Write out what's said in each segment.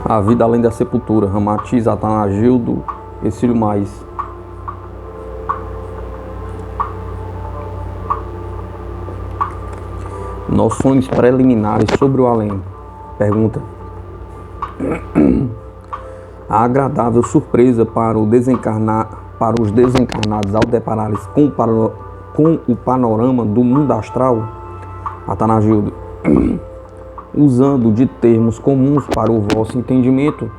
A Vida Além da Sepultura, Ramatiz Atanagildo Exílio Mais. Noções preliminares sobre o além. Pergunta: a agradável surpresa para os desencarnados ao depararem com o panorama do mundo astral? Atanagildo: usando de termos comuns para o vosso entendimento,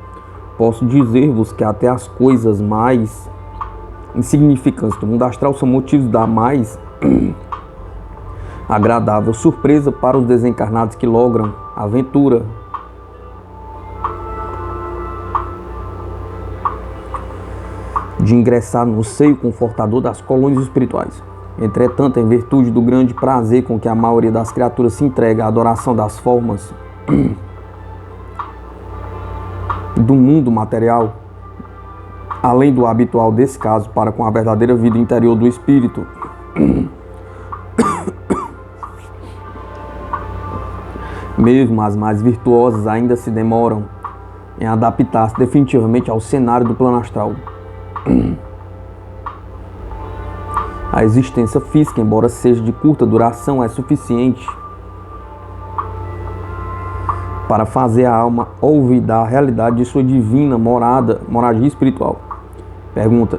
posso dizer-vos que até as coisas mais insignificantes do mundo astral são motivos da mais agradável surpresa para os desencarnados que logram a aventura de ingressar no seio confortador das colônias espirituais. Entretanto, em virtude do grande prazer com que a maioria das criaturas se entrega à adoração das formas do mundo material, além do habitual desse caso para com a verdadeira vida interior do espírito, mesmo as mais virtuosas ainda se demoram em adaptar-se definitivamente ao cenário do plano astral. A existência física, embora seja de curta duração, é suficiente para fazer a alma olvidar a realidade de sua divina moradia espiritual. Pergunta: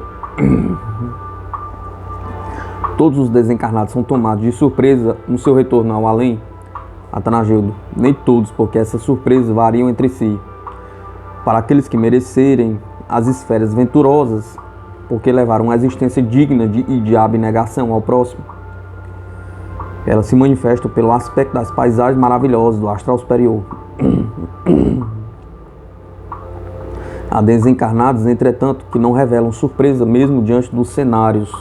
todos os desencarnados são tomados de surpresa no seu retorno ao além? Atanagildo: nem todos, porque essas surpresas variam entre si. Para aqueles que merecerem as esferas venturosas, porque levaram uma existência digna de abnegação ao próximo, elas se manifestam pelo aspecto das paisagens maravilhosas do astral superior. Há desencarnados, entretanto, que não revelam surpresa mesmo diante dos cenários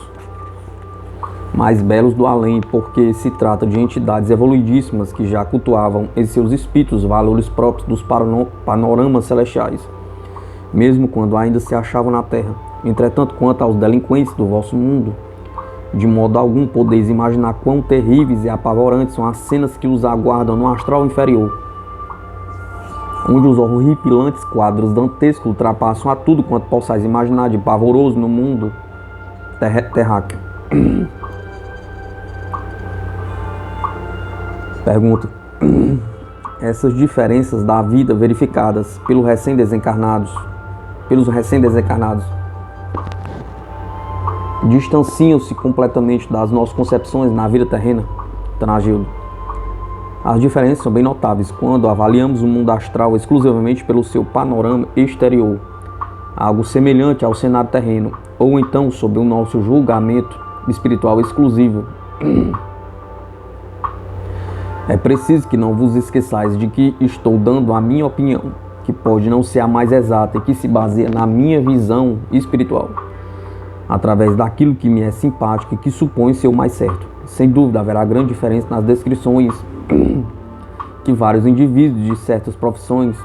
mais belos do além, porque se trata de entidades evoluidíssimas que já cultuavam em seus espíritos valores próprios dos panoramas celestiais, mesmo quando ainda se achavam na Terra. Entretanto, quanto aos delinquentes do vosso mundo, de modo algum podeis imaginar quão terríveis e apavorantes são as cenas que os aguardam no astral inferior, onde os horripilantes quadros dantescos ultrapassam a tudo quanto possais imaginar de pavoroso no mundo terráqueo. Pergunta: essas diferenças da vida verificadas pelos recém-desencarnados distanciam-se completamente das nossas concepções na vida terrena? Atanagildo: as diferenças são bem notáveis quando avaliamos o mundo astral exclusivamente pelo seu panorama exterior, algo semelhante ao cenário terreno, ou então sob o nosso julgamento espiritual exclusivo. É preciso que não vos esqueçais de que estou dando a minha opinião, que pode não ser a mais exata e que se baseia na minha visão espiritual, através daquilo que me é simpático e que supõe ser o mais certo. Sem dúvida, haverá grande diferença nas descrições que vários indivíduos de certas profissões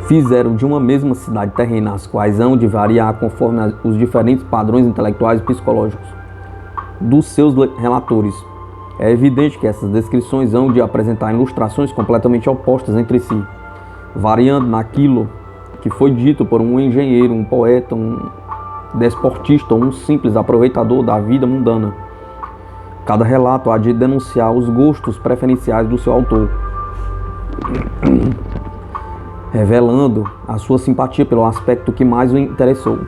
fizeram de uma mesma cidade terrena, as quais hão de variar conforme os diferentes padrões intelectuais e psicológicos dos seus relatores. É evidente que essas descrições hão de apresentar ilustrações completamente opostas entre si, variando naquilo que foi dito por um engenheiro, um poeta, um desportista ou um simples aproveitador da vida mundana. Cada relato há de denunciar os gostos preferenciais do seu autor, revelando a sua simpatia pelo aspecto que mais o interessou.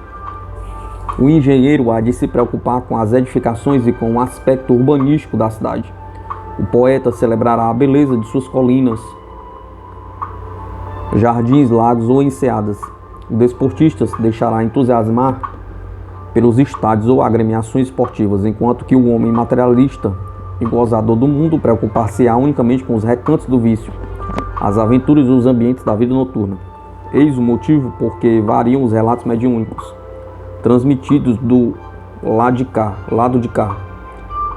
O engenheiro há de se preocupar com as edificações e com o aspecto urbanístico da cidade. O poeta celebrará a beleza de suas colinas, jardins, lagos ou enseadas. O desportista se deixará entusiasmar pelos estádios ou agremiações esportivas, enquanto que o homem materialista e gozador do mundo preocupar-se-á unicamente com os recantos do vício, as aventuras e os ambientes da vida noturna. Eis o motivo por que variam os relatos mediúnicos, transmitidos do lado de cá,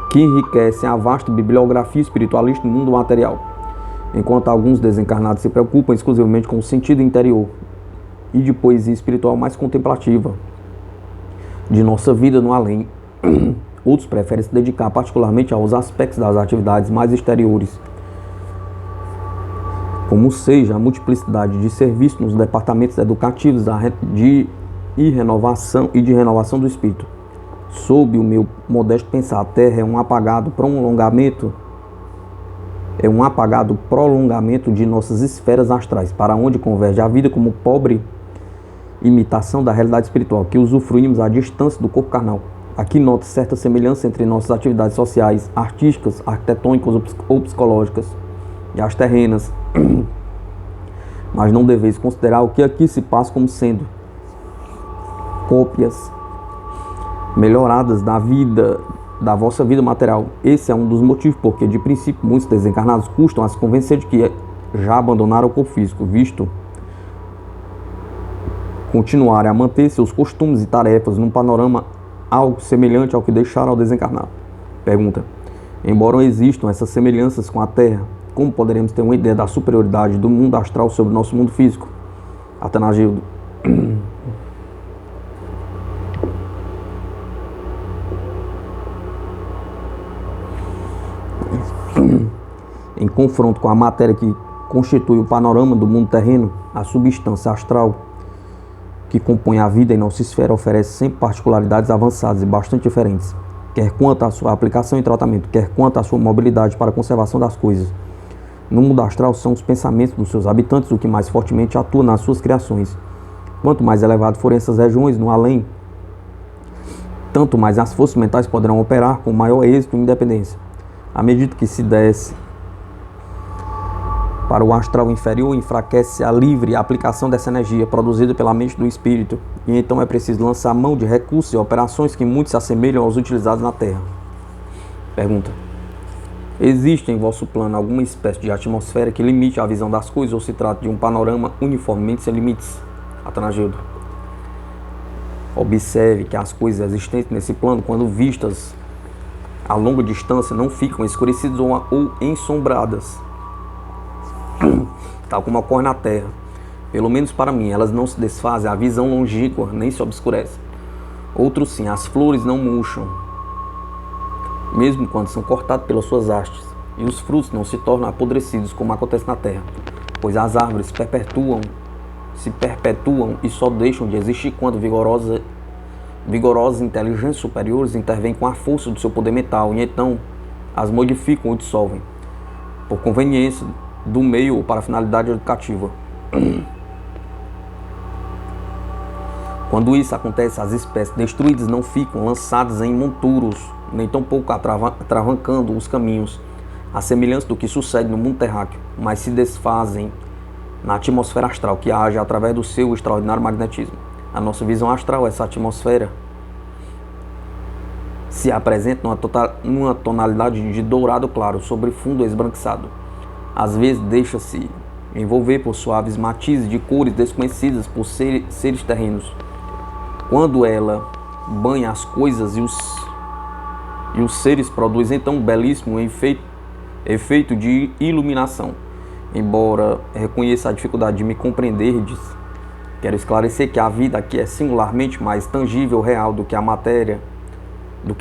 que enriquecem a vasta bibliografia espiritualista do mundo material, enquanto alguns desencarnados se preocupam exclusivamente com o sentido interior e de poesia espiritual mais contemplativa de nossa vida no além. Outros preferem se dedicar particularmente aos aspectos das atividades mais exteriores, como seja a multiplicidade de serviços nos departamentos educativos de renovação do espírito. Sob o meu modesto pensar, a Terra é um apagado prolongamento de nossas esferas astrais, para onde converge a vida como pobre imitação da realidade espiritual, que usufruímos à distância do corpo carnal. Aqui nota certa semelhança entre nossas atividades sociais, artísticas, arquitetônicas ou psicológicas e as terrenas, mas não deveis considerar o que aqui se passa como sendo cópias melhoradas da vossa vida material. Esse é um dos motivos porque, de princípio, muitos desencarnados custam a se convencer de que já abandonaram o corpo físico, visto continuarem a manter seus costumes e tarefas num panorama algo semelhante ao que deixaram ao desencarnar. Pergunta: embora existam essas semelhanças com a Terra, como poderemos ter uma ideia da superioridade do mundo astral sobre o nosso mundo físico? Atanagildo: em confronto com a matéria que constitui o panorama do mundo terreno, a substância astral que compõe a vida em nossa esfera oferece sempre particularidades avançadas e bastante diferentes, quer quanto à sua aplicação e tratamento, quer quanto à sua mobilidade para a conservação das coisas. No mundo astral são os pensamentos dos seus habitantes o que mais fortemente atua nas suas criações. Quanto mais elevado forem essas regiões no além, tanto mais as forças mentais poderão operar com maior êxito e independência. À medida que se desce para o astral inferior, enfraquece a livre aplicação dessa energia produzida pela mente do espírito, e então é preciso lançar mão de recursos e operações que muito se assemelham aos utilizados na Terra. Pergunta: existe em vosso plano alguma espécie de atmosfera que limite a visão das coisas, ou se trata de um panorama uniformemente sem limites? Atanagildo: observe que as coisas existentes nesse plano, quando vistas a longa distância, não ficam escurecidas ou ensombradas, tal como ocorre na Terra. Pelo menos para mim, elas não se desfazem, a visão longínqua nem se obscurece. Outros sim, as flores não murcham, mesmo quando são cortadas pelas suas hastes, e os frutos não se tornam apodrecidos, como acontece na Terra, pois as árvores se perpetuam e só deixam de existir quando vigorosas inteligências superiores intervêm com a força do seu poder mental, e então as modificam ou dissolvem, por conveniência do meio ou para finalidade educativa. Quando isso acontece, as espécies destruídas não ficam lançadas em monturos, nem tampouco atravancando os caminhos, à semelhança do que sucede no mundo terráqueo, mas se desfazem na atmosfera astral, que age através do seu extraordinário magnetismo. A nossa visão astral, essa atmosfera, se apresenta numa tonalidade de dourado claro sobre fundo esbranquiçado. Às vezes deixa-se envolver por suaves matizes de cores desconhecidas por seres terrenos. Quando ela banha as coisas e os seres, produz então um belíssimo efeito de iluminação. Embora reconheça a dificuldade de me compreenderdes, quero esclarecer que a vida aqui é singularmente mais tangível, real do que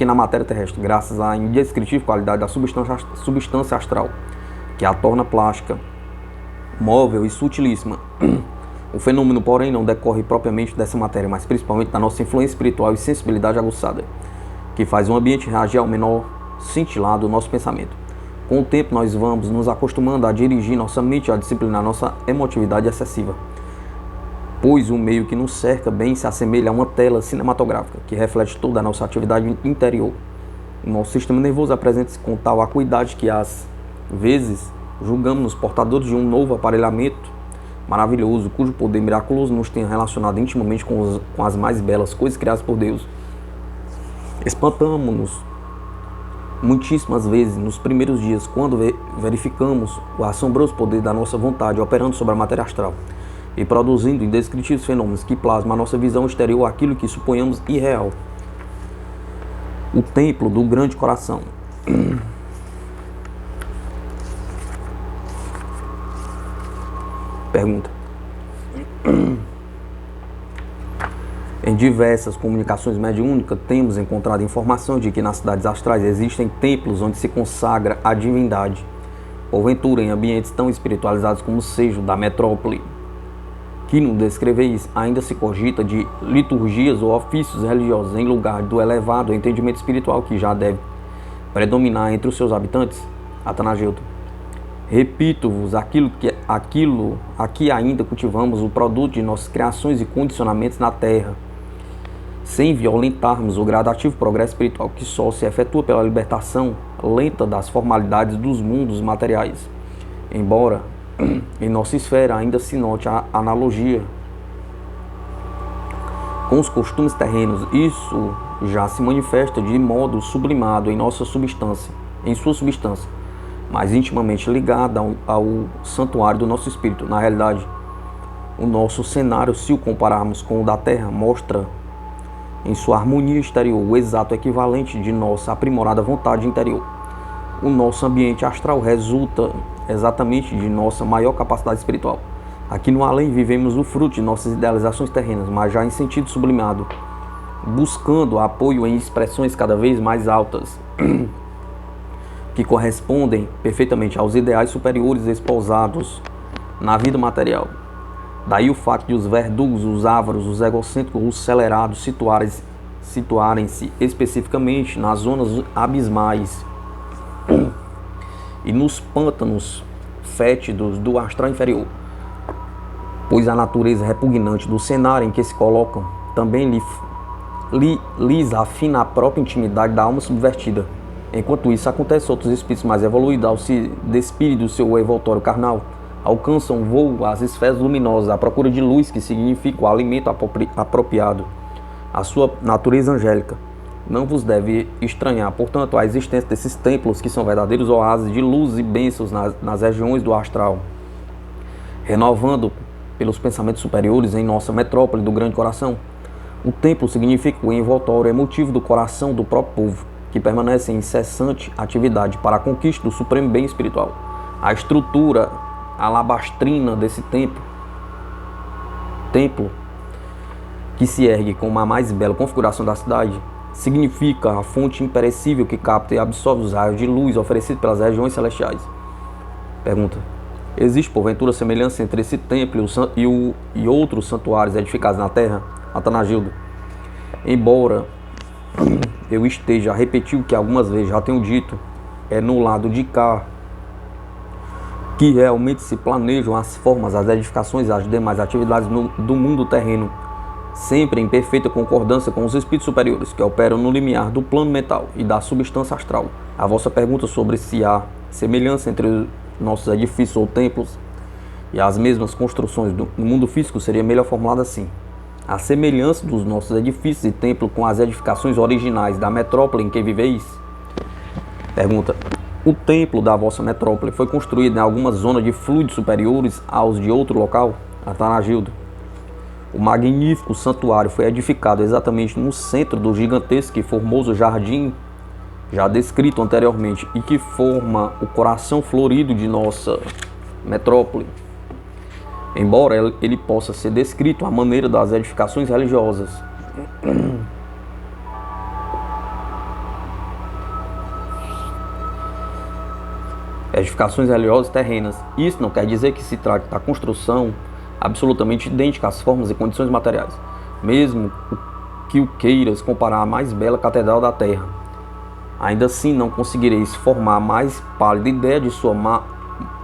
na matéria terrestre, graças à indescritível qualidade da substância astral, que a torna plástica, móvel e sutilíssima. O fenômeno, porém, não decorre propriamente dessa matéria, mas principalmente da nossa influência espiritual e sensibilidade aguçada, que faz o ambiente reagir ao menor cintilar do nosso pensamento. Com o tempo, nós vamos nos acostumando a dirigir nossa mente e a disciplinar nossa emotividade excessiva, pois o meio que nos cerca bem se assemelha a uma tela cinematográfica, que reflete toda a nossa atividade interior. O nosso sistema nervoso apresenta-se com tal acuidade que, às vezes, julgamos-nos portadores de um novo aparelhamento maravilhoso, cujo poder miraculoso nos tenha relacionado intimamente com as mais belas coisas criadas por Deus. Espantamos-nos muitíssimas vezes nos primeiros dias, quando verificamos o assombroso poder da nossa vontade operando sobre a matéria astral e produzindo indescritíveis fenômenos que plasmam a nossa visão exterior aquilo que suponhamos irreal. O templo do grande coração. Pergunta: em diversas comunicações mediúnicas temos encontrado informação de que nas cidades astrais existem templos onde se consagra a divindade, porventura em ambientes tão espiritualizados como seja o da metrópole, que no descreveis, ainda se cogita de liturgias ou ofícios religiosos em lugar do elevado entendimento espiritual que já deve predominar entre os seus habitantes? Atanagildo. Repito-vos aqui ainda cultivamos o produto de nossas criações e condicionamentos na terra, sem violentarmos o gradativo progresso espiritual que só se efetua pela libertação lenta das formalidades dos mundos materiais. Embora em nossa esfera ainda se note a analogia com os costumes terrenos, isso já se manifesta de modo sublimado em nossa substância, em sua substância, mais intimamente ligada ao santuário do nosso espírito. Na realidade, o nosso cenário, se o compararmos com o da Terra, mostra em sua harmonia exterior o exato equivalente de nossa aprimorada vontade interior. O nosso ambiente astral resulta exatamente de nossa maior capacidade espiritual. Aqui no além vivemos o fruto de nossas idealizações terrenas, mas já em sentido sublimado, buscando apoio em expressões cada vez mais altas, que correspondem perfeitamente aos ideais superiores esposados na vida material. Daí o fato de os verdugos, os ávaros, os egocêntricos, os celerados situarem-se especificamente nas zonas abismais e nos pântanos fétidos do astral inferior, pois a natureza repugnante do cenário em que se colocam também lhes afina a própria intimidade da alma subvertida. Enquanto isso acontece, outros espíritos mais evoluídos, ao se despirem do seu envoltório carnal, alcançam voo às esferas luminosas à procura de luz, que significa o alimento apropriado à sua natureza angélica. Não vos deve estranhar, portanto, a existência desses templos que são verdadeiros oásis de luz e bênçãos nas regiões do astral, renovando pelos pensamentos superiores em nossa metrópole do grande coração. O templo significa o envoltório emotivo do coração do próprio povo, que permanece em incessante atividade para a conquista do supremo bem espiritual. A estrutura alabastrina desse templo, que se ergue como a mais bela configuração da cidade, significa a fonte imperecível que capta e absorve os raios de luz oferecidos pelas regiões celestiais. Pergunta: existe porventura semelhança entre esse templo e outros santuários edificados na terra? Atanagildo. Embora eu esteja a repetir o que algumas vezes já tenho dito, é no lado de cá que realmente se planejam as formas, as edificações e as demais atividades do mundo terreno, sempre em perfeita concordância com os espíritos superiores que operam no limiar do plano mental e da substância astral. A vossa pergunta sobre se há semelhança entre nossos edifícios ou templos e as mesmas construções no mundo físico seria melhor formulada assim: a semelhança dos nossos edifícios e templos com as edificações originais da metrópole em que viveis? Pergunta: o templo da vossa metrópole foi construído em alguma zona de fluidos superiores aos de outro local? Atanagildo. O magnífico santuário foi edificado exatamente no centro do gigantesco e formoso jardim já descrito anteriormente e que forma o coração florido de nossa metrópole. Embora ele possa ser descrito à maneira das edificações religiosas, edificações religiosas terrenas, isso não quer dizer que se trate da construção absolutamente idêntica às formas e condições materiais, mesmo que o queiras comparar à mais bela catedral da terra. Ainda assim não conseguireis formar a mais pálida ideia de sua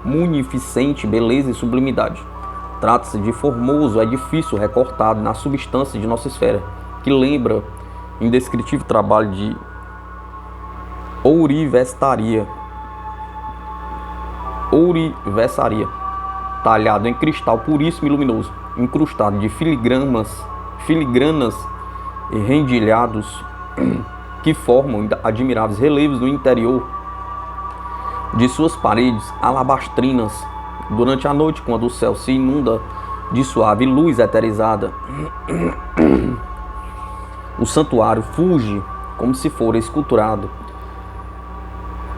munificente beleza e sublimidade. Trata-se de formoso edifício recortado na substância de nossa esfera, que lembra indescritível trabalho de ourivestaria, talhado em cristal puríssimo e luminoso, incrustado de filigranas e rendilhados que formam admiráveis relevos no interior de suas paredes alabastrinas. Durante a noite, quando o céu se inunda de suave luz eterizada, o santuário fulge como se fora esculturado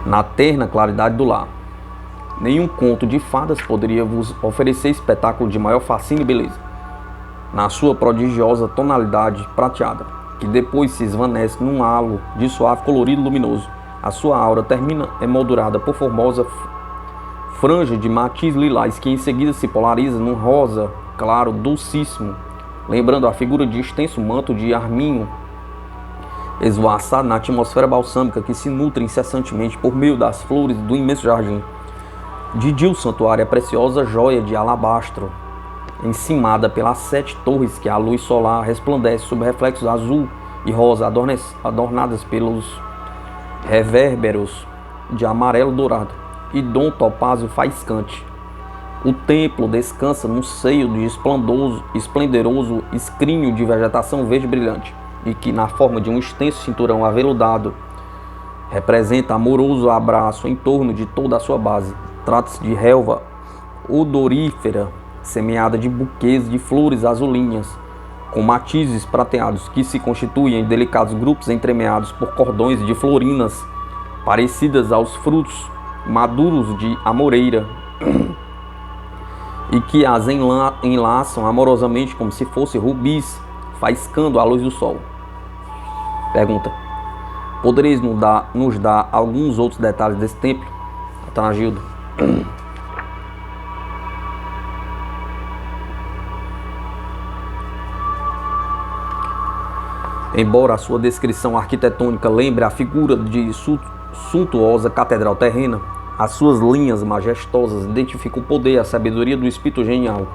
na terna claridade do lar. Nenhum conto de fadas poderia vos oferecer espetáculo de maior fascínio e beleza. Na sua prodigiosa tonalidade prateada, que depois se esvanece num halo de suave colorido luminoso, a sua aura termina emoldurada por franja de matiz lilás que em seguida se polariza num rosa claro dulcíssimo, lembrando a figura de extenso manto de arminho esvoaçado na atmosfera balsâmica que se nutre incessantemente por meio das flores do imenso jardim. De o santuário é preciosa joia de alabastro, encimada pelas 7 torres que a luz solar resplandece sob reflexos azul e rosa, adornadas pelos revérberos de amarelo dourado e dom topázio faiscante. O templo descansa num seio de esplendoroso escrínio de vegetação verde brilhante, e que, na forma de um extenso cinturão aveludado, representa amoroso abraço em torno de toda a sua base. Trata-se de relva odorífera, semeada de buquês de flores azulinhas, com matizes prateados, que se constituem em delicados grupos entremeados por cordões de florinas, parecidas aos frutos maduros de amoreira, e que as enlaçam amorosamente como se fossem rubis, faiscando à luz do sol. Pergunta: podereis nos dar alguns outros detalhes desse templo, Atanagildo? Embora a sua descrição arquitetônica lembre a figura de suntuosa catedral terrena, as suas linhas majestosas identificam o poder e a sabedoria do espírito genial,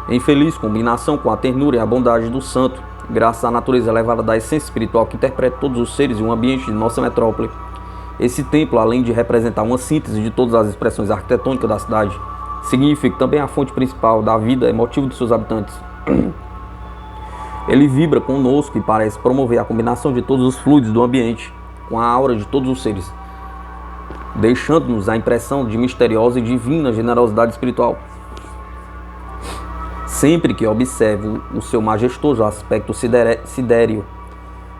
em feliz combinação com a ternura e a bondade do santo, graças à natureza elevada da essência espiritual que interpreta todos os seres e o ambiente de nossa metrópole. Esse templo, além de representar uma síntese de todas as expressões arquitetônicas da cidade, significa também a fonte principal da vida emotiva de seus habitantes. Ele vibra conosco e parece promover a combinação de todos os fluidos do ambiente com a aura de todos os seres, deixando-nos a impressão de misteriosa e divina generosidade espiritual. Sempre que observo o seu majestoso aspecto sidéreo,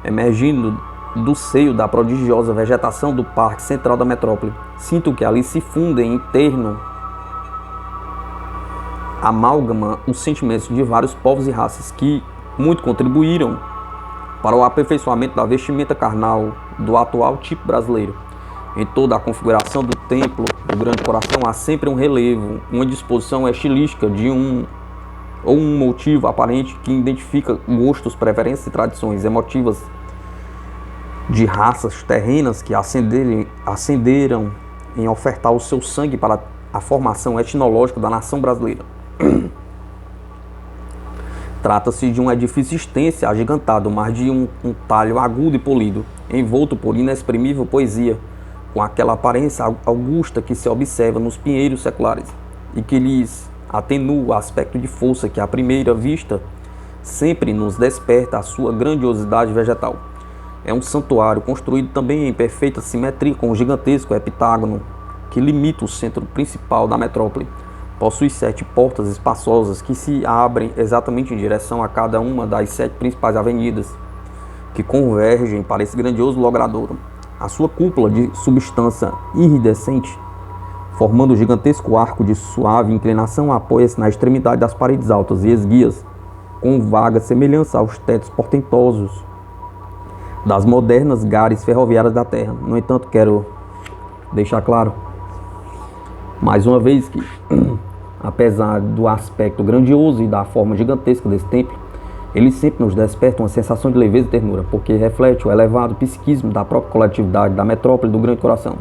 emergindo do seio da prodigiosa vegetação do parque central da metrópole, sinto que ali se fundem em terno amálgama os sentimentos de vários povos e raças que muito contribuíram para o aperfeiçoamento da vestimenta carnal do atual tipo brasileiro. Em toda a configuração do templo do Grande Coração há sempre um relevo, uma disposição estilística de um motivo aparente que identifica gostos, preferências e tradições emotivas de raças terrenas que ascenderam em ofertar o seu sangue para a formação etnológica da nação brasileira. Trata-se de um edifício extenso, agigantado, mas de um talho agudo e polido, envolto por inexprimível poesia, com aquela aparência augusta que se observa nos pinheiros seculares, e que lhes atenua o aspecto de força que, à primeira vista, sempre nos desperta a sua grandiosidade vegetal. É um santuário construído também em perfeita simetria com um gigantesco heptágono que limita o centro principal da metrópole. Possui 7 portas espaçosas que se abrem exatamente em direção a cada uma das 7 principais avenidas que convergem para esse grandioso logradouro. A sua cúpula de substância iridescente, formando um gigantesco arco de suave inclinação, apoia-se na extremidade das paredes altas e esguias, com vaga semelhança aos tetos portentosos das modernas gares ferroviárias da terra. No entanto, quero deixar claro, mais uma vez, que apesar do aspecto grandioso e da forma gigantesca desse templo, ele sempre nos desperta uma sensação de leveza e ternura, porque reflete o elevado psiquismo da própria coletividade da metrópole do Grande Coração.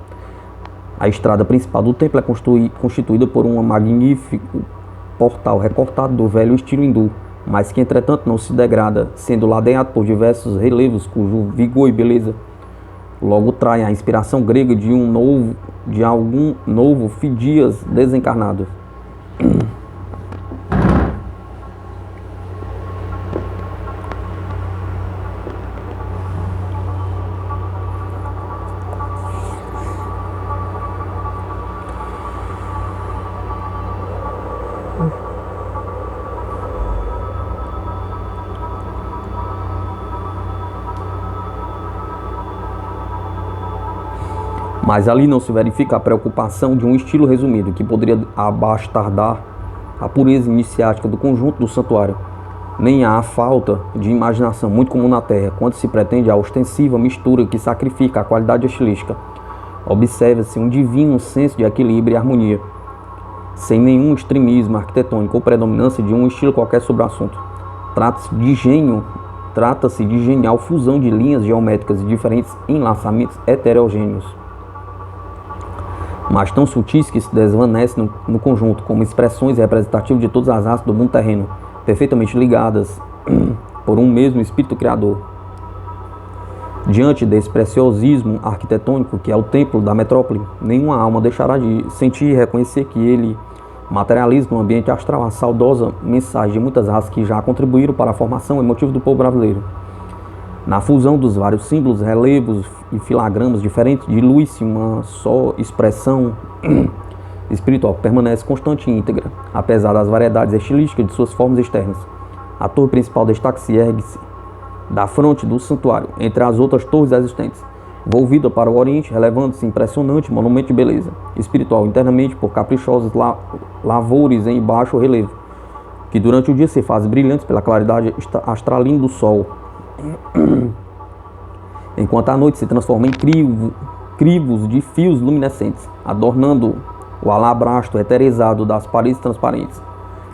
A estrada principal do templo é constituída por um magnífico portal recortado do velho estilo hindu, mas que entretanto não se degrada, sendo ladeado por diversos relevos cujo vigor e beleza logo traem a inspiração grega de algum novo Fidias desencarnado. Mas ali não se verifica a preocupação de um estilo resumido, que poderia abastardar a pureza iniciática do conjunto do santuário, nem há a falta de imaginação muito comum na Terra, quando se pretende a ostensiva mistura que sacrifica a qualidade estilística. Observa-se um divino senso de equilíbrio e harmonia, sem nenhum extremismo arquitetônico ou predominância de um estilo qualquer sobre o assunto. Trata-se de genial fusão de linhas geométricas e diferentes enlaçamentos heterogêneos, mas tão sutis que se desvanecem no conjunto, como expressões representativas de todas as raças do mundo terreno, perfeitamente ligadas por um mesmo espírito criador. Diante desse preciosismo arquitetônico que é o templo da metrópole, nenhuma alma deixará de sentir e reconhecer que ele materializa no ambiente astral a saudosa mensagem de muitas raças que já contribuíram para a formação emotiva do povo brasileiro. Na fusão dos vários símbolos, relevos e filagramas diferentes, dilui-se uma só expressão espiritual que permanece constante e íntegra, apesar das variedades estilísticas de suas formas externas. A torre principal destaca-se e ergue-se da fronte do santuário, entre as outras torres existentes, volvida para o oriente, relevando-se impressionante monumento de beleza espiritual internamente por caprichosos lavores em baixo relevo, que durante o dia se fazem brilhantes pela claridade astralina do sol, enquanto a noite se transforma em crivos de fios luminescentes, adornando o alabastro eterizado das paredes transparentes.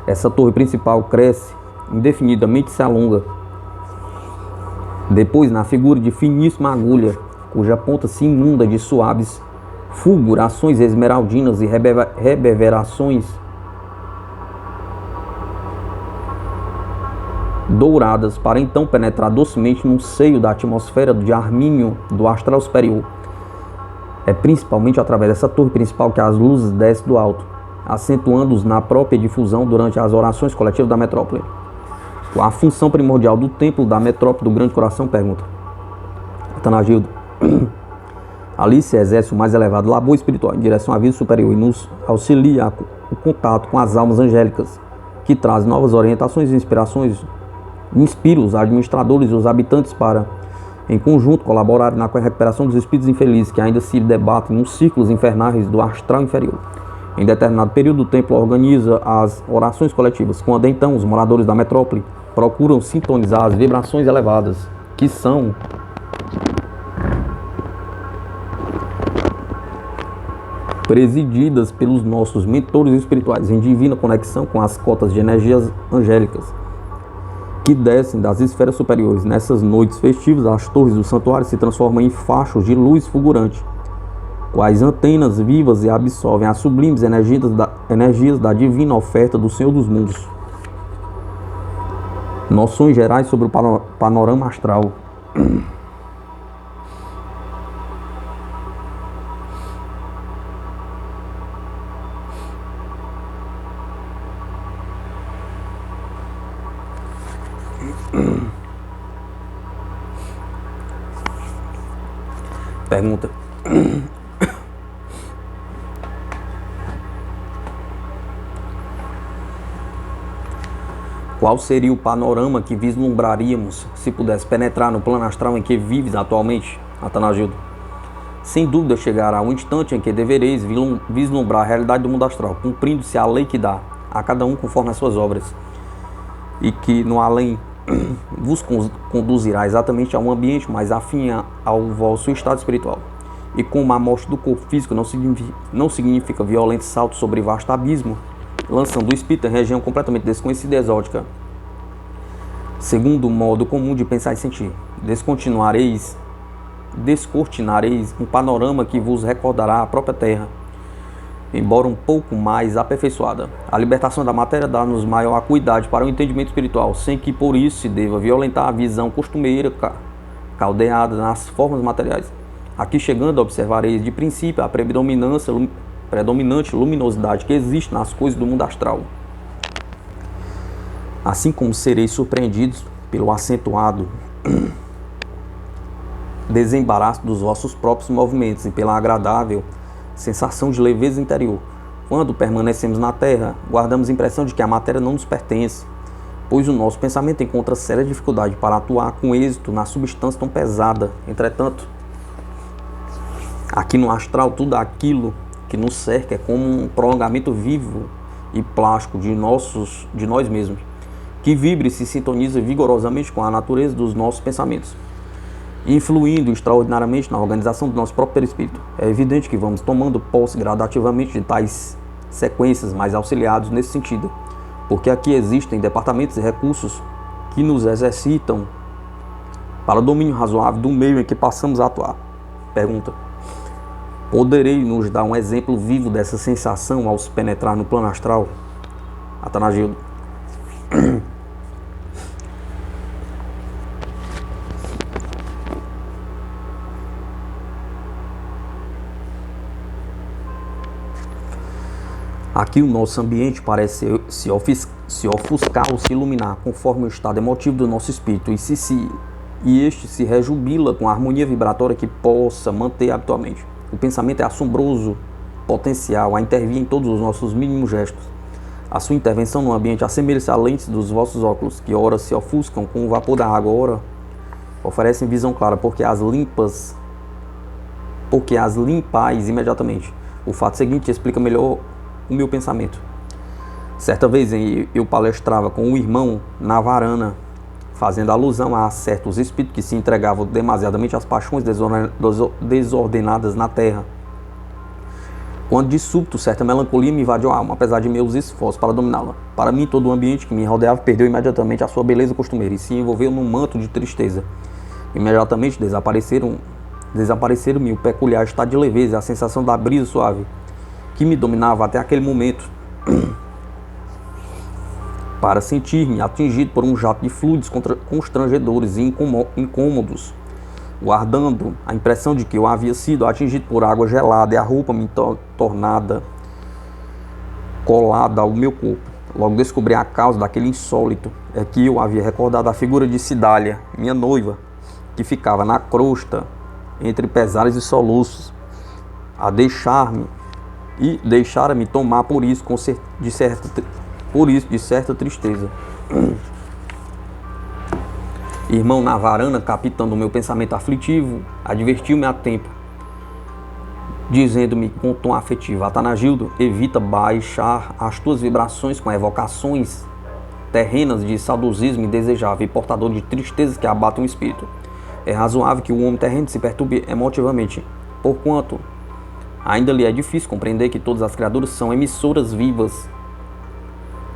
Essa torre principal cresce, indefinidamente se alonga, depois na figura de finíssima agulha, cuja ponta se inunda de suaves fulgurações esmeraldinas e reverberações douradas, para então penetrar docemente no seio da atmosfera de armínio do astral superior. É principalmente através dessa torre principal que as luzes descem do alto, acentuando-os na própria difusão durante as orações coletivas da metrópole. A função primordial do templo da metrópole do Grande Coração, pergunta Atanagildo. Ali se exerce o mais elevado labor espiritual em direção à vida superior e nos auxilia o contato com as almas angélicas, que trazem novas orientações e inspirações, inspira os administradores e os habitantes para, em conjunto, colaborarem na recuperação dos espíritos infelizes que ainda se debatem nos círculos infernais do astral inferior. Em determinado período, o templo organiza as orações coletivas, quando então os moradores da metrópole procuram sintonizar as vibrações elevadas, que são presididas pelos nossos mentores espirituais, em divina conexão com as cotas de energias angélicas, que descem das esferas superiores. Nessas noites festivas, as torres do santuário se transformam em fachos de luz fulgurante, quais antenas vivas, e absorvem as sublimes energias da divina oferta do Senhor dos Mundos. Noções gerais sobre o panorama astral. Pergunta. Qual seria o panorama que vislumbraríamos se pudesse penetrar no plano astral em que vives atualmente, Atanagildo? Sem dúvida chegará um instante em que devereis vislumbrar a realidade do mundo astral, cumprindo-se a lei que dá a cada um conforme as suas obras, e que no além vos conduzirá exatamente a um ambiente mais afim ao vosso estado espiritual. E como a morte do corpo físico não significa violento salto sobre vasto abismo, lançando o espírito em região completamente desconhecida e exótica, segundo o modo comum de pensar e sentir, descortinareis um panorama que vos recordará a própria terra, embora um pouco mais aperfeiçoada. A libertação da matéria dá-nos maior acuidade para o entendimento espiritual, sem que por isso se deva violentar a visão costumeira caldeada nas formas materiais. Aqui chegando, observareis de princípio a predominante luminosidade que existe nas coisas do mundo astral. Assim como sereis surpreendidos pelo acentuado desembaraço dos vossos próprios movimentos e pela agradável sensação de leveza interior. Quando permanecemos na Terra, guardamos a impressão de que a matéria não nos pertence, pois o nosso pensamento encontra séria dificuldade para atuar com êxito na substância tão pesada. Entretanto, aqui no astral, tudo aquilo que nos cerca é como um prolongamento vivo e plástico de nós mesmos, que vibra e se sintoniza vigorosamente com a natureza dos nossos pensamentos, influindo extraordinariamente na organização do nosso próprio perispírito. É evidente que vamos tomando posse gradativamente de tais sequências, mas auxiliados nesse sentido, porque aqui existem departamentos e recursos que nos exercitam para o domínio razoável do meio em que passamos a atuar. Pergunta: poderei nos dar um exemplo vivo dessa sensação ao se penetrar no plano astral? Atanagildo: aqui o nosso ambiente parece se ofuscar ou se iluminar conforme o estado emotivo do nosso espírito e este se rejubila com a harmonia vibratória que possa manter habitualmente. O pensamento é assombroso potencial a intervir em todos os nossos mínimos gestos. A sua intervenção no ambiente assemelha-se a lentes dos vossos óculos, que ora se ofuscam com o vapor da água, ora oferecem visão clara, porque as limpais imediatamente. O fato seguinte explica melhor o meu pensamento. Certa vez eu palestrava com um irmão na varana, fazendo alusão a certos espíritos que se entregavam demasiadamente às paixões desordenadas na terra. Quando de súbito certa melancolia me invadiu a alma, apesar de meus esforços para dominá-la. Para mim, todo o ambiente que me rodeava perdeu imediatamente a sua beleza costumeira e se envolveu num manto de tristeza. Imediatamente desapareceram-me o peculiar estado de leveza e a sensação da brisa suave que me dominava até aquele momento, para sentir-me atingido por um jato de fluidos constrangedores e incômodos, guardando a impressão de que eu havia sido atingido por água gelada e a roupa me tornada colada ao meu corpo. Logo descobri a causa daquele insólito. É que eu havia recordado a figura de Cidália, minha noiva, que ficava na crosta, entre pesares e soluços, a deixara-me tomar por isso de certa tristeza. Irmão na varana, capitão do meu pensamento aflitivo, advertiu-me a tempo, dizendo-me com tom afetivo: Atanagildo, evita baixar as tuas vibrações com evocações terrenas de saudosismo indesejável e portador de tristezas que abatem o espírito. É razoável que o homem terreno se perturbe emotivamente, porquanto ainda lhe é difícil compreender que todas as criaturas são emissoras vivas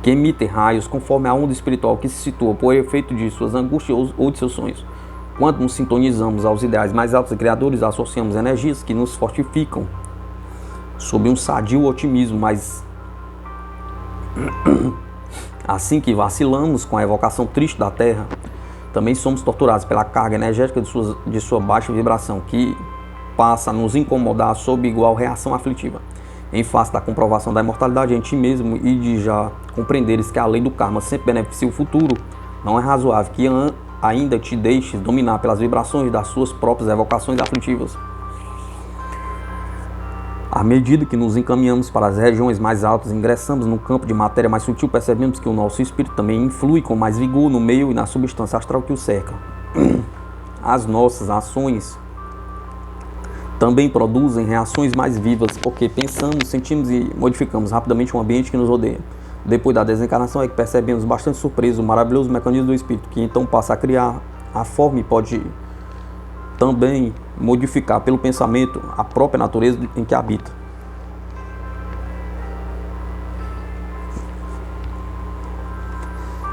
que emitem raios conforme a onda espiritual que se situa por efeito de suas angústias ou de seus sonhos. Quando nos sintonizamos aos ideais mais altos e criadores, associamos energias que nos fortificam sob um sadio otimismo, mas assim que vacilamos com a evocação triste da Terra, também somos torturados pela carga energética de sua baixa vibração, que passa a nos incomodar sob igual reação aflitiva. Em face da comprovação da imortalidade em ti mesmo e de já compreenderes que a lei do karma sempre beneficia o futuro, não é razoável que ainda te deixes dominar pelas vibrações das suas próprias evocações aflitivas. À medida que nos encaminhamos para as regiões mais altas, ingressamos no campo de matéria mais sutil, percebemos que o nosso espírito também influi com mais vigor no meio e na substância astral que o cerca. As nossas ações também produzem reações mais vivas, porque pensamos, sentimos e modificamos rapidamente o ambiente que nos rodeia. Depois da desencarnação é que percebemos bastante surpresa o maravilhoso mecanismo do espírito, que então passa a criar a forma e pode também modificar pelo pensamento a própria natureza em que habita.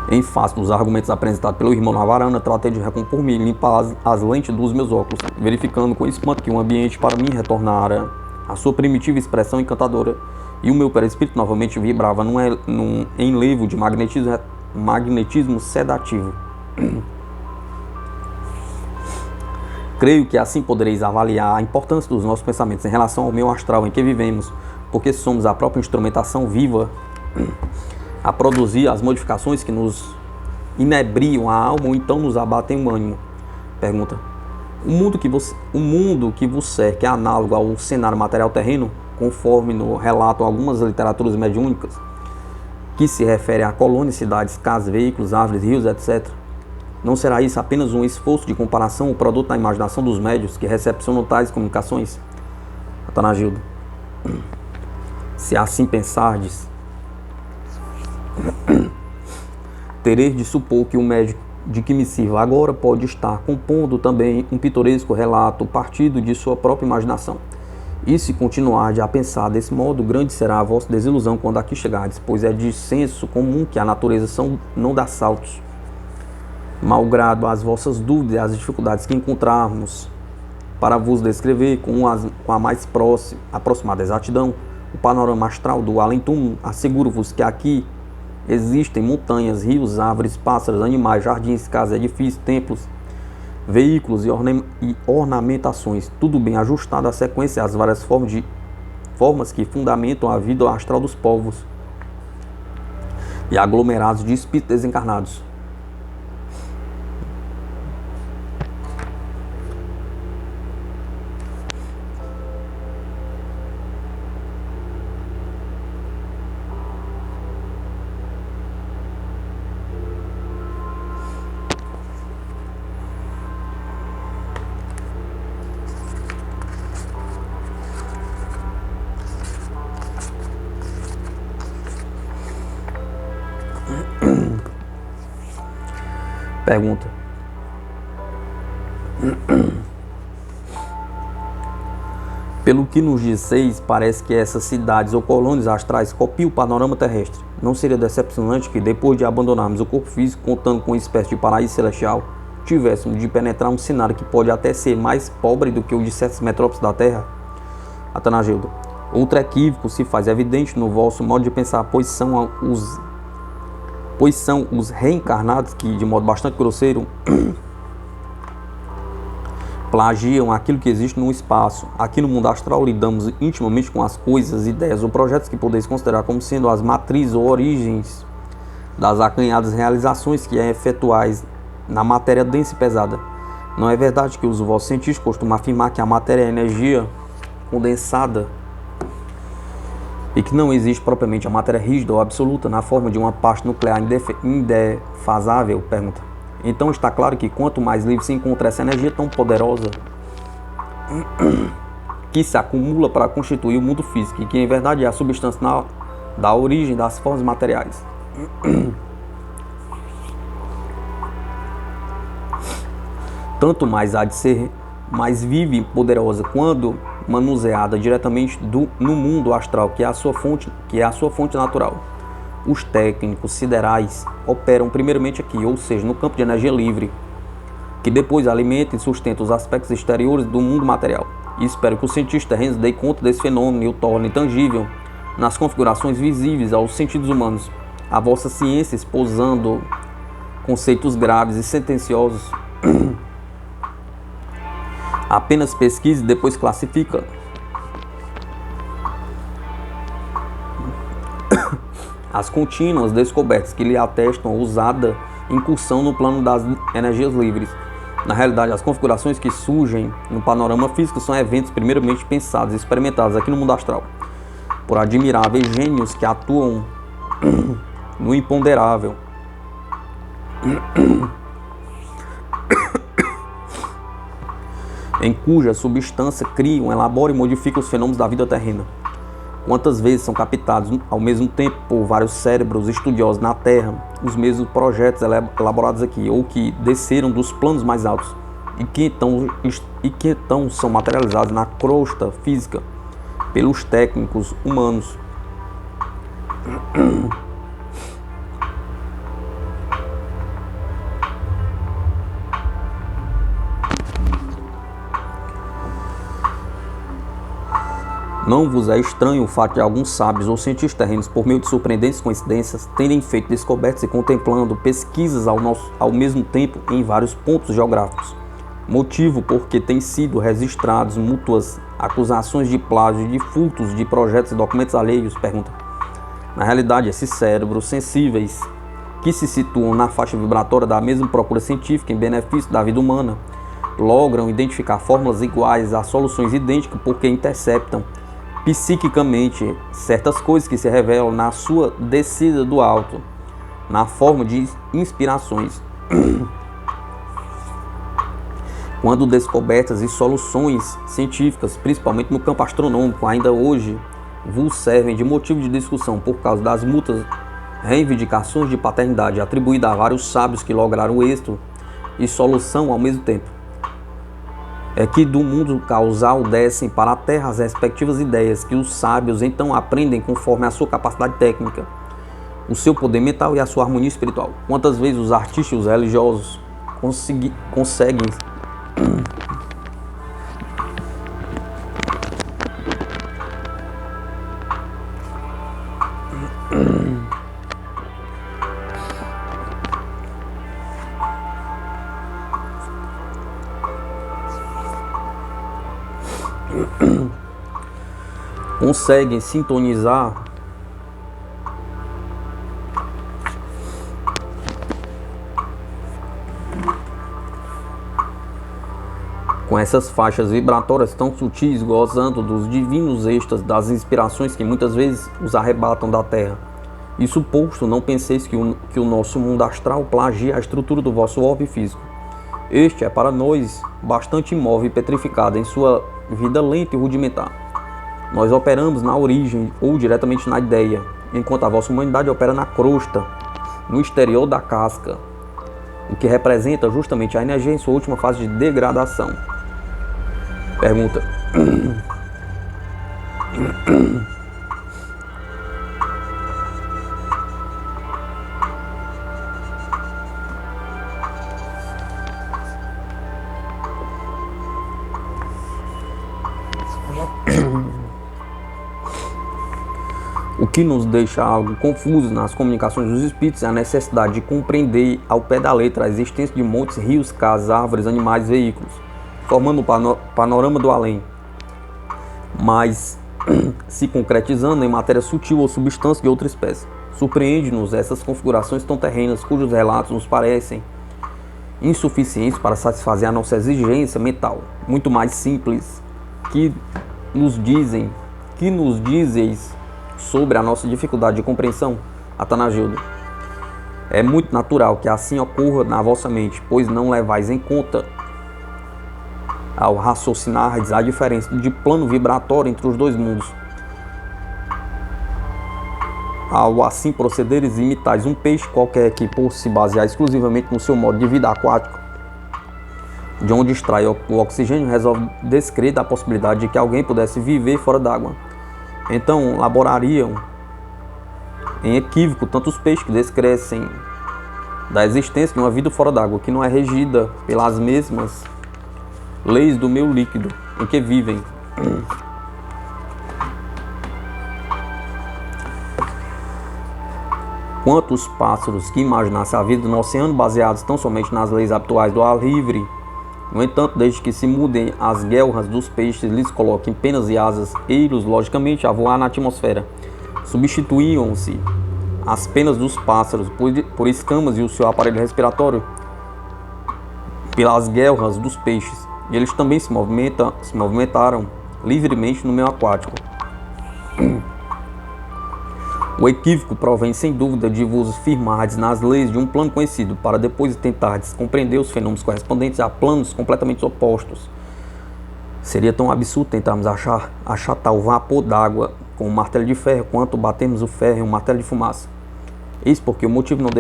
Em face dos argumentos apresentados pelo irmão na varanda, tratei de recompor-me e limpar as lentes dos meus óculos, verificando com espanto que o ambiente para mim retornara à sua primitiva expressão encantadora, e o meu perispírito novamente vibrava num enlevo de magnetismo sedativo. Creio que assim podereis avaliar a importância dos nossos pensamentos em relação ao meio astral em que vivemos, porque somos a própria instrumentação viva a produzir as modificações que nos inebriam a alma ou então nos abatem o ânimo. Pergunta: o mundo que vos cerca é análogo ao cenário material terreno, conforme no relato algumas literaturas mediúnicas, que se refere a colônias, cidades, casas, veículos, árvores, rios, etc. Não será isso apenas um esforço de comparação, o produto da imaginação dos médios que recepcionam tais comunicações? Atanagildo: se assim pensardes, tereis de supor que o médico de que me sirvo agora pode estar compondo também um pitoresco relato partido de sua própria imaginação. E se continuardes a pensar desse modo, grande será a vossa desilusão quando aqui chegardes, pois é de senso comum que a natureza não dá saltos. Malgrado as vossas dúvidas e as dificuldades que encontrarmos para vos descrever com a mais aproximada exatidão o panorama astral do além-túmulo, asseguro-vos que aqui existem montanhas, rios, árvores, pássaros, animais, jardins, casas, edifícios, templos, veículos e ornamentações, tudo bem ajustado à sequência e às várias formas que fundamentam a vida astral dos povos e aglomerados de espíritos desencarnados. Pergunta: pelo que nos disseis, parece que essas cidades ou colônias astrais copiam o panorama terrestre. Não seria decepcionante que, depois de abandonarmos o corpo físico, contando com uma espécie de paraíso celestial, tivéssemos de penetrar um cenário que pode até ser mais pobre do que o de certas metrópoles da Terra? Atanagildo: outro equívoco se faz evidente no vosso modo de pensar, pois são os reencarnados que, de modo bastante grosseiro, plagiam aquilo que existe no espaço. Aqui no mundo astral lidamos intimamente com as coisas, ideias ou projetos que podeis considerar como sendo as matrizes ou origens das acanhadas realizações que efetuais na matéria densa e pesada. Não é verdade que os vossos cientistas costumam afirmar que a matéria é energia condensada e que não existe propriamente a matéria rígida ou absoluta na forma de uma parte nuclear indefasável? Pergunta: então está claro que quanto mais livre se encontra essa energia tão poderosa que se acumula para constituir o mundo físico e que em verdade é a substância da origem das formas materiais. Tanto mais há de ser mais viva e poderosa quando manuseada diretamente no mundo astral, que é a sua fonte natural. Os técnicos siderais operam primeiramente aqui, ou seja, no campo de energia livre, que depois alimenta e sustenta os aspectos exteriores do mundo material. E espero que os cientistas terrenos deem conta desse fenômeno e o tornem tangível nas configurações visíveis aos sentidos humanos. A vossa ciência, esposando conceitos graves e sentenciosos, apenas pesquisa e depois classifica. As contínuas descobertas que lhe atestam a ousada incursão no plano das energias livres. Na realidade, as configurações que surgem no panorama físico são eventos primeiramente pensados e experimentados aqui no mundo astral, por admiráveis gênios que atuam no imponderável, em cuja substância criam, elaboram e modificam os fenômenos da vida terrena. Quantas vezes são captados ao mesmo tempo por vários cérebros estudiosos na Terra os mesmos projetos elaborados aqui, ou que desceram dos planos mais altos e que então são materializados na crosta física pelos técnicos humanos. Não vos é estranho o fato de alguns sábios ou cientistas terrenos, por meio de surpreendentes coincidências, terem feito descobertas e contemplando pesquisas ao mesmo tempo em vários pontos geográficos, motivo porque têm sido registrados mútuas acusações de plágio e de furtos de projetos e documentos alheios? Pergunta: na realidade, esses cérebros sensíveis, que se situam na faixa vibratória da mesma procura científica em benefício da vida humana, logram identificar fórmulas iguais a soluções idênticas porque interceptam psiquicamente certas coisas que se revelam na sua descida do alto, na forma de inspirações. Quando descobertas e soluções científicas, principalmente no campo astronômico, ainda hoje vos servem de motivo de discussão por causa das mútuas reivindicações de paternidade atribuídas a vários sábios que lograram êxito e solução ao mesmo tempo. É que do mundo causal descem para a terra as respectivas ideias que os sábios então aprendem conforme a sua capacidade técnica, o seu poder mental e a sua harmonia espiritual. Quantas vezes os artistas e os religiosos conseguem sintonizar com essas faixas vibratórias tão sutis, gozando dos divinos êxtases, das inspirações que muitas vezes os arrebatam da terra. Isso posto, não penseis que o nosso mundo astral plagia a estrutura do vosso orbe físico. Este é para nós bastante imóvel e petrificado em sua vida lenta e rudimentar. Nós operamos na origem ou diretamente na ideia, enquanto a vossa humanidade opera na crosta, no exterior da casca, o que representa justamente a energia em sua última fase de degradação. Pergunta. O que nos deixa algo confuso nas comunicações dos espíritos é a necessidade de compreender ao pé da letra a existência de montes, rios, casas, árvores, animais, veículos, formando o panorama do além, mas se concretizando em matéria sutil ou substância de outra espécie. Surpreende-nos essas configurações tão terrenas, cujos relatos nos parecem insuficientes para satisfazer a nossa exigência mental, muito mais simples, que nos dizeis sobre a nossa dificuldade de compreensão, Atanagildo. É muito natural que assim ocorra na vossa mente, pois não levais em conta, ao raciocinar, a diferença de plano vibratório entre os dois mundos. Ao assim procederes, imitais um peixe qualquer que, por se basear exclusivamente no seu modo de vida aquático, de onde extrai o oxigênio, resolve descrer da possibilidade de que alguém pudesse viver fora d'água. Então, laborariam em equívoco tantos peixes que descrescem da existência de uma vida fora d'água, que não é regida pelas mesmas leis do meio líquido em que vivem. Quantos pássaros que imaginassem a vida no oceano baseados tão somente nas leis habituais do ar livre, no entanto, desde que se mudem as guelras dos peixes, lhes coloquem penas e asas, eles, logicamente, a voar na atmosfera. Substituíam-se as penas dos pássaros por escamas e o seu aparelho respiratório pelas guelras dos peixes. E eles também se movimentaram livremente no meio aquático. O equívoco provém sem dúvida de vos firmardes nas leis de um plano conhecido, para depois tentardes compreender os fenômenos correspondentes a planos completamente opostos. Seria tão absurdo tentarmos achatar o vapor d'água com um martelo de ferro, quanto batermos o ferro em um martelo de fumaça. Eis porque motivo não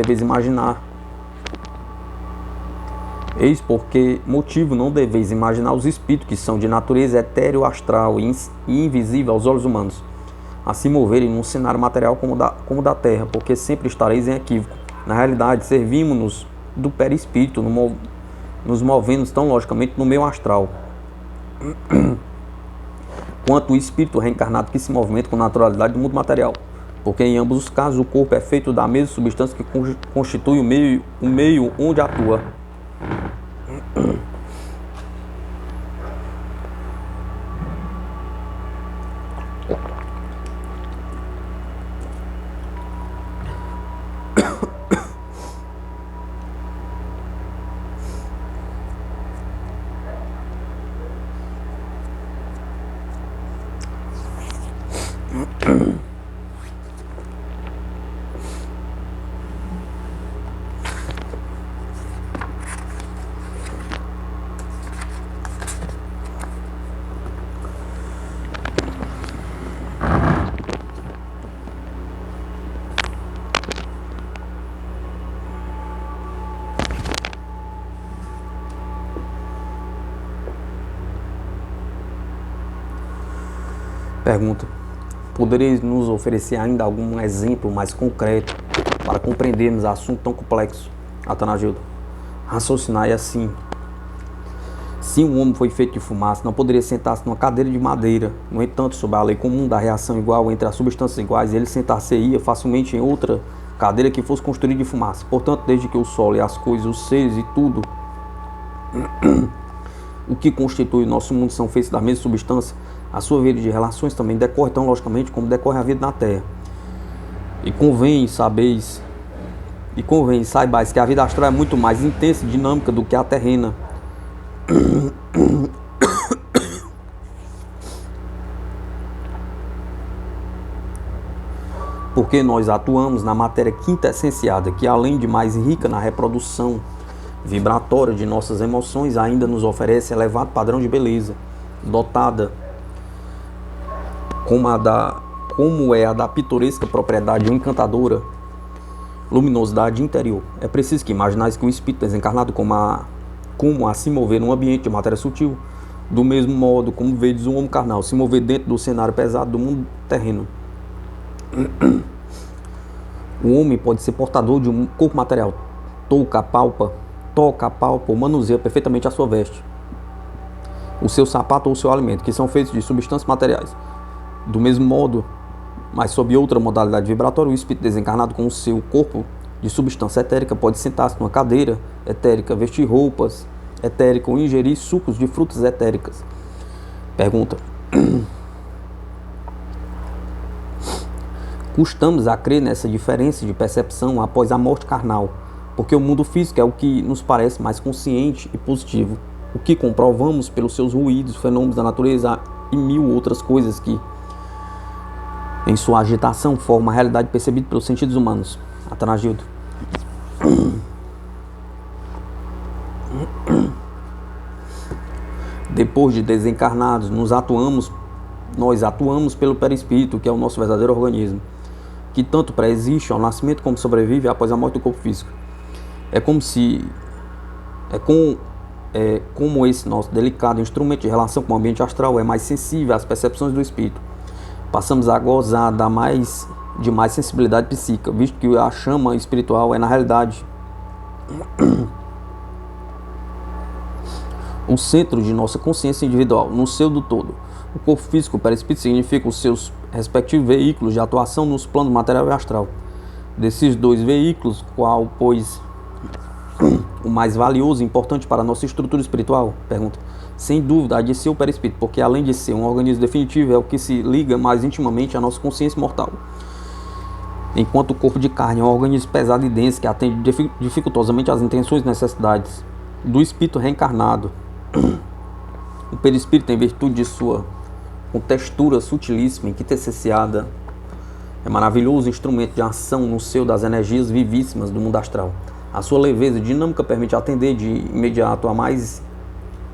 deveis imaginar os espíritos que são de natureza etéreo, astral e invisível aos olhos humanos, a se moverem num cenário material como da Terra, porque sempre estareis em equívoco. Na realidade, servimos-nos do perispírito, nos movendo tão logicamente no meio astral, quanto o espírito reencarnado que se movimenta com naturalidade do mundo material, porque em ambos os casos o corpo é feito da mesma substância que constitui o meio onde atua. Pergunta: podereis nos oferecer ainda algum exemplo mais concreto para compreendermos assunto tão complexo? Atanagildo: raciocinai assim. Se um homem foi feito de fumaça, não poderia sentar-se numa cadeira de madeira. No entanto, sob a lei comum da reação igual entre as substâncias iguais, ele sentar-se-ia facilmente em outra cadeira que fosse construída de fumaça. Portanto, desde que o solo e as coisas, os seres e tudo o que constitui o nosso mundo são feitos da mesma substância, a sua vida de relações também decorre tão logicamente como decorre a vida na Terra. E convém saibais que a vida astral é muito mais intensa e dinâmica do que a terrena. Porque nós atuamos na matéria quintessenciada, que além de mais rica na reprodução vibratória de nossas emoções, ainda nos oferece elevado padrão de beleza, dotada como é a da pitoresca propriedade ou encantadora luminosidade interior. É preciso que imaginais que o espírito desencarnado como a se mover num ambiente de matéria sutil, do mesmo modo como vedes um homem carnal se mover dentro do cenário pesado do mundo terreno. O homem pode ser portador de um corpo material, toca, apalpa ou manuseia perfeitamente a sua veste, o seu sapato ou o seu alimento, que são feitos de substâncias materiais. Do mesmo modo, mas sob outra modalidade vibratória, o espírito desencarnado com o seu corpo de substância etérica pode sentar-se numa cadeira etérica, vestir roupas etéricas ou ingerir sucos de frutas etéricas. Pergunta: custamos a crer nessa diferença de percepção após a morte carnal, porque o mundo físico é o que nos parece mais consciente e positivo, o que comprovamos pelos seus ruídos, fenômenos da natureza e mil outras coisas que, em sua agitação, formam a realidade percebida pelos sentidos humanos. Atanagildo: depois de desencarnados, nós atuamos pelo perispírito, que é o nosso verdadeiro organismo, que tanto pré-existe ao nascimento como sobrevive após a morte do corpo físico. Como esse nosso delicado instrumento de relação com o ambiente astral é mais sensível às percepções do espírito, passamos a gozar de mais sensibilidade psíquica, visto que a chama espiritual é, na realidade, o centro de nossa consciência individual, no seu do todo. O corpo físico, o perispírito, significa os seus respectivos veículos de atuação nos planos material e astral. Desses dois veículos, qual, pois, o mais valioso e importante para a nossa estrutura espiritual? Pergunta: sem dúvida, há de ser o perispírito, porque além de ser um organismo definitivo, é o que se liga mais intimamente à nossa consciência mortal. Enquanto o corpo de carne é um organismo pesado e denso que atende dificultosamente às intenções e necessidades do espírito reencarnado, o perispírito, em virtude de sua contextura sutilíssima e quintessenciada, é maravilhoso instrumento de ação no seio das energias vivíssimas do mundo astral. A sua leveza e dinâmica permite atender de imediato a mais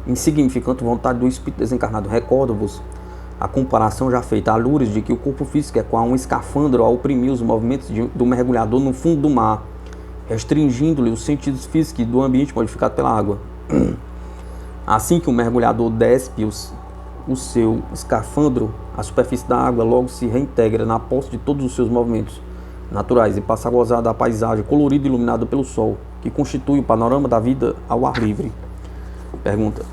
insignificante vontade do espírito desencarnado. Recordo-vos a comparação já feita a Lourdes de que o corpo físico é qual um escafandro a oprimir os movimentos do mergulhador no fundo do mar, restringindo-lhe os sentidos físicos do ambiente modificado pela água. Assim que o mergulhador despe o seu escafandro, a superfície da água logo se reintegra na posse de todos os seus movimentos naturais e passa a gozar da paisagem colorida e iluminada pelo sol, que constitui o panorama da vida ao ar livre. Pergunta: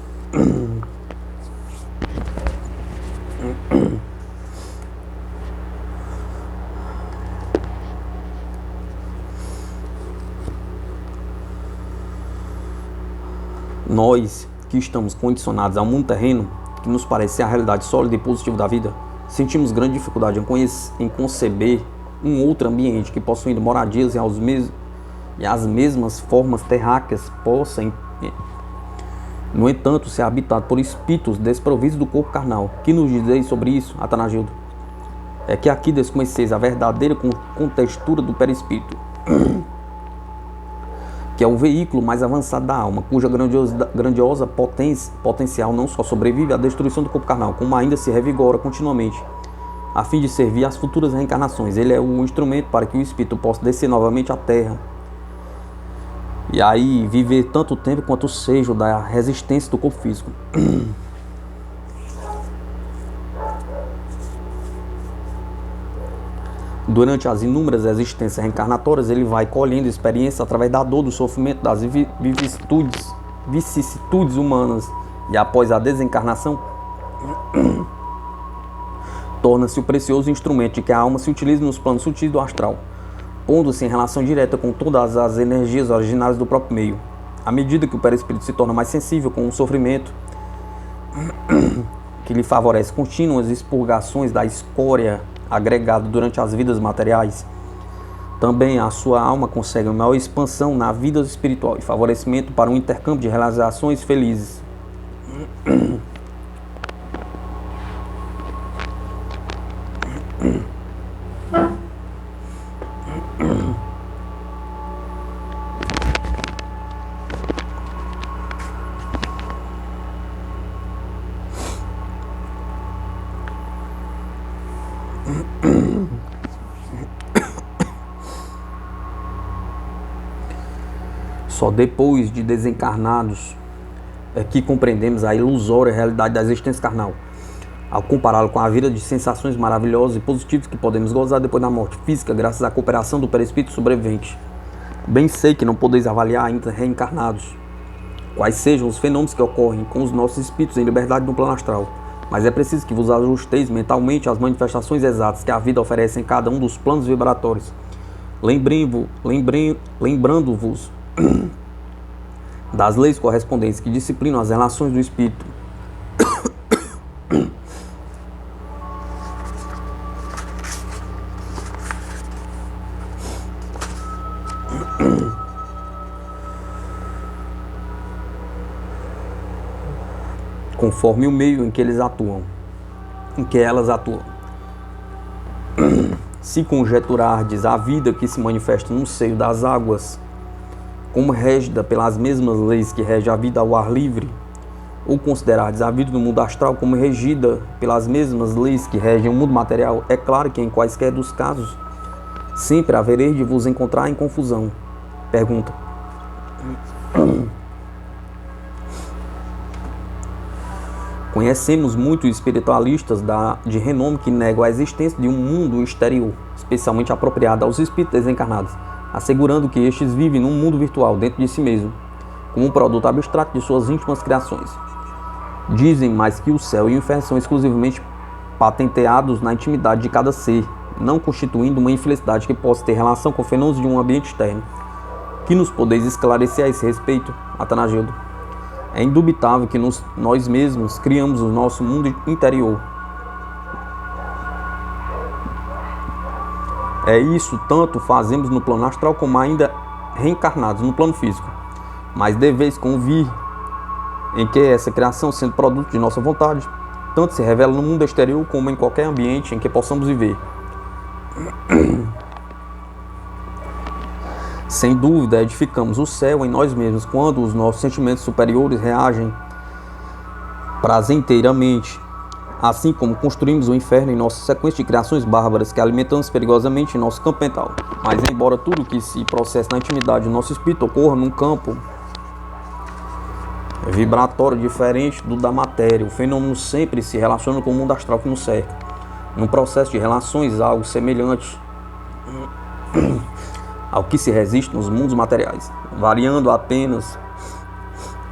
nós que estamos condicionados ao mundo terreno, que nos parece ser a realidade sólida e positiva da vida, sentimos grande dificuldade em conceber um outro ambiente que, possuindo moradias e as mesmas formas terráqueas, possa, no entanto, ser habitado por espíritos desprovidos do corpo carnal. Que nos dizeis sobre isso, Atanagildo? É que aqui desconheceis a verdadeira contextura do perispírito, que é o veículo mais avançado da alma, cuja grandiosa potencial não só sobrevive à destruição do corpo carnal, como ainda se revigora continuamente, a fim de servir às futuras reencarnações. Ele é o instrumento para que o espírito possa descer novamente à terra e aí viver tanto tempo quanto seja da resistência do corpo físico. Durante as inúmeras existências reencarnatórias, ele vai colhendo experiência através da dor, do sofrimento, das vicissitudes humanas. E após a desencarnação, torna-se o precioso instrumento de que a alma se utiliza nos planos sutis do astral, pondo-se em relação direta com todas as energias originárias do próprio meio. À medida que o perispírito se torna mais sensível com o sofrimento, que lhe favorece contínuas expurgações da escória agregada durante as vidas materiais, também a sua alma consegue uma maior expansão na vida espiritual e favorecimento para um intercâmbio de realizações felizes. Só depois de desencarnados é que compreendemos a ilusória realidade da existência carnal, ao compará-lo com a vida de sensações maravilhosas e positivas que podemos gozar depois da morte física, graças à cooperação do perispírito sobrevivente. Bem sei que não podeis avaliar ainda reencarnados quais sejam os fenômenos que ocorrem com os nossos espíritos em liberdade no plano astral, mas é preciso que vos ajusteis mentalmente às manifestações exatas que a vida oferece em cada um dos planos vibratórios, lembrando-vos das leis correspondentes que disciplinam as relações do espírito. Conforme o meio em que eles atuam, em que elas atuam. Se conjeturardes a vida que se manifesta no seio das águas, como régida pelas mesmas leis que rege a vida ao ar livre, ou considerardes a vida no mundo astral como regida pelas mesmas leis que regem o mundo material, é claro que em quaisquer dos casos, sempre havereis de vos encontrar em confusão. Pergunta. Conhecemos muitos espiritualistas de renome que negam a existência de um mundo exterior, especialmente apropriado aos espíritos desencarnados, assegurando que estes vivem num mundo virtual dentro de si mesmo, como um produto abstrato de suas íntimas criações. Dizem mais que o céu e o inferno são exclusivamente patenteados na intimidade de cada ser, não constituindo uma infelicidade que possa ter relação com fenômenos de um ambiente externo. Que nos podeis esclarecer a esse respeito, Atanagildo? É indubitável que nós mesmos criamos o nosso mundo interior. É isso tanto fazemos no plano astral como ainda reencarnados no plano físico. Mas deveis convir em que essa criação, sendo produto de nossa vontade, tanto se revela no mundo exterior como em qualquer ambiente em que possamos viver. Sem dúvida, edificamos o céu em nós mesmos quando os nossos sentimentos superiores reagem prazenteiramente, assim como construímos o inferno em nossa sequência de criações bárbaras que alimentamos perigosamente em nosso campo mental. Mas embora tudo que se processa na intimidade do nosso espírito ocorra num campo vibratório diferente do da matéria, o fenômeno sempre se relaciona com o mundo astral que nos cerca, num processo de relações algo semelhante ao que se resiste nos mundos materiais, variando apenas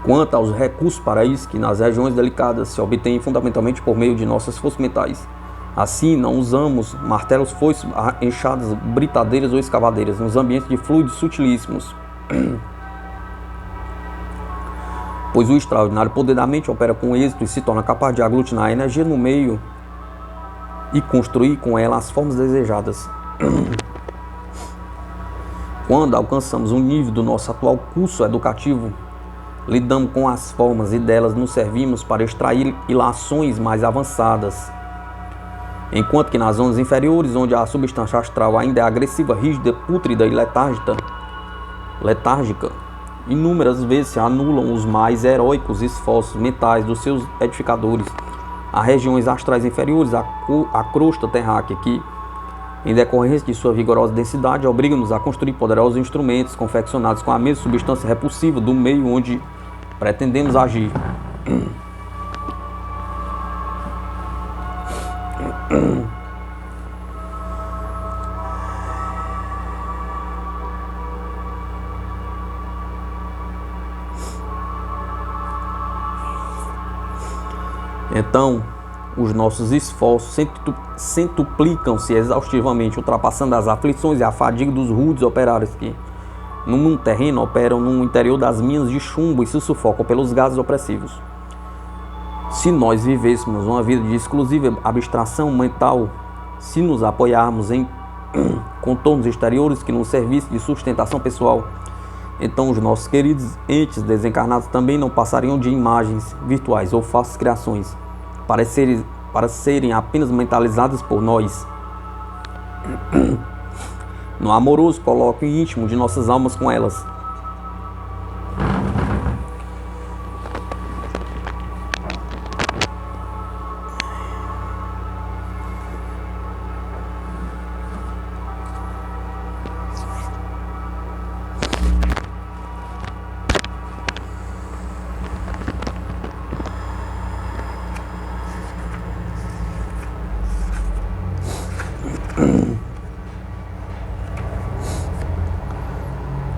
quanto aos recursos para isso que nas regiões delicadas se obtêm fundamentalmente por meio de nossas forças mentais. Assim, não usamos martelos, foices, enxadas, britadeiras ou escavadeiras nos ambientes de fluidos sutilíssimos, pois o extraordinário poder da mente opera com êxito e se torna capaz de aglutinar a energia no meio e construir com ela as formas desejadas. Quando alcançamos um nível do nosso atual curso educativo, lidamos com as formas e delas nos servimos para extrair ilações mais avançadas. Enquanto que nas zonas inferiores, onde a substância astral ainda é agressiva, rígida, pútrida e letárgica, inúmeras vezes se anulam os mais heróicos esforços mentais dos seus edificadores. Há regiões astrais inferiores, a crosta terráquea, que, em decorrência de sua vigorosa densidade, obriga-nos a construir poderosos instrumentos confeccionados com a mesma substância repulsiva do meio onde pretendemos agir. Então, os nossos esforços centuplicam-se exaustivamente, ultrapassando as aflições e a fadiga dos rudes operários que, no mundo terreno, operam no interior das minas de chumbo e se sufocam pelos gases opressivos. Se nós vivêssemos uma vida de exclusiva abstração mental, se nos apoiarmos em contornos exteriores que nos servissem de sustentação pessoal, então os nossos queridos entes desencarnados também não passariam de imagens virtuais ou falsas criações, para serem apenas mentalizadas por nós. No amoroso colóquio íntimo de nossas almas com elas.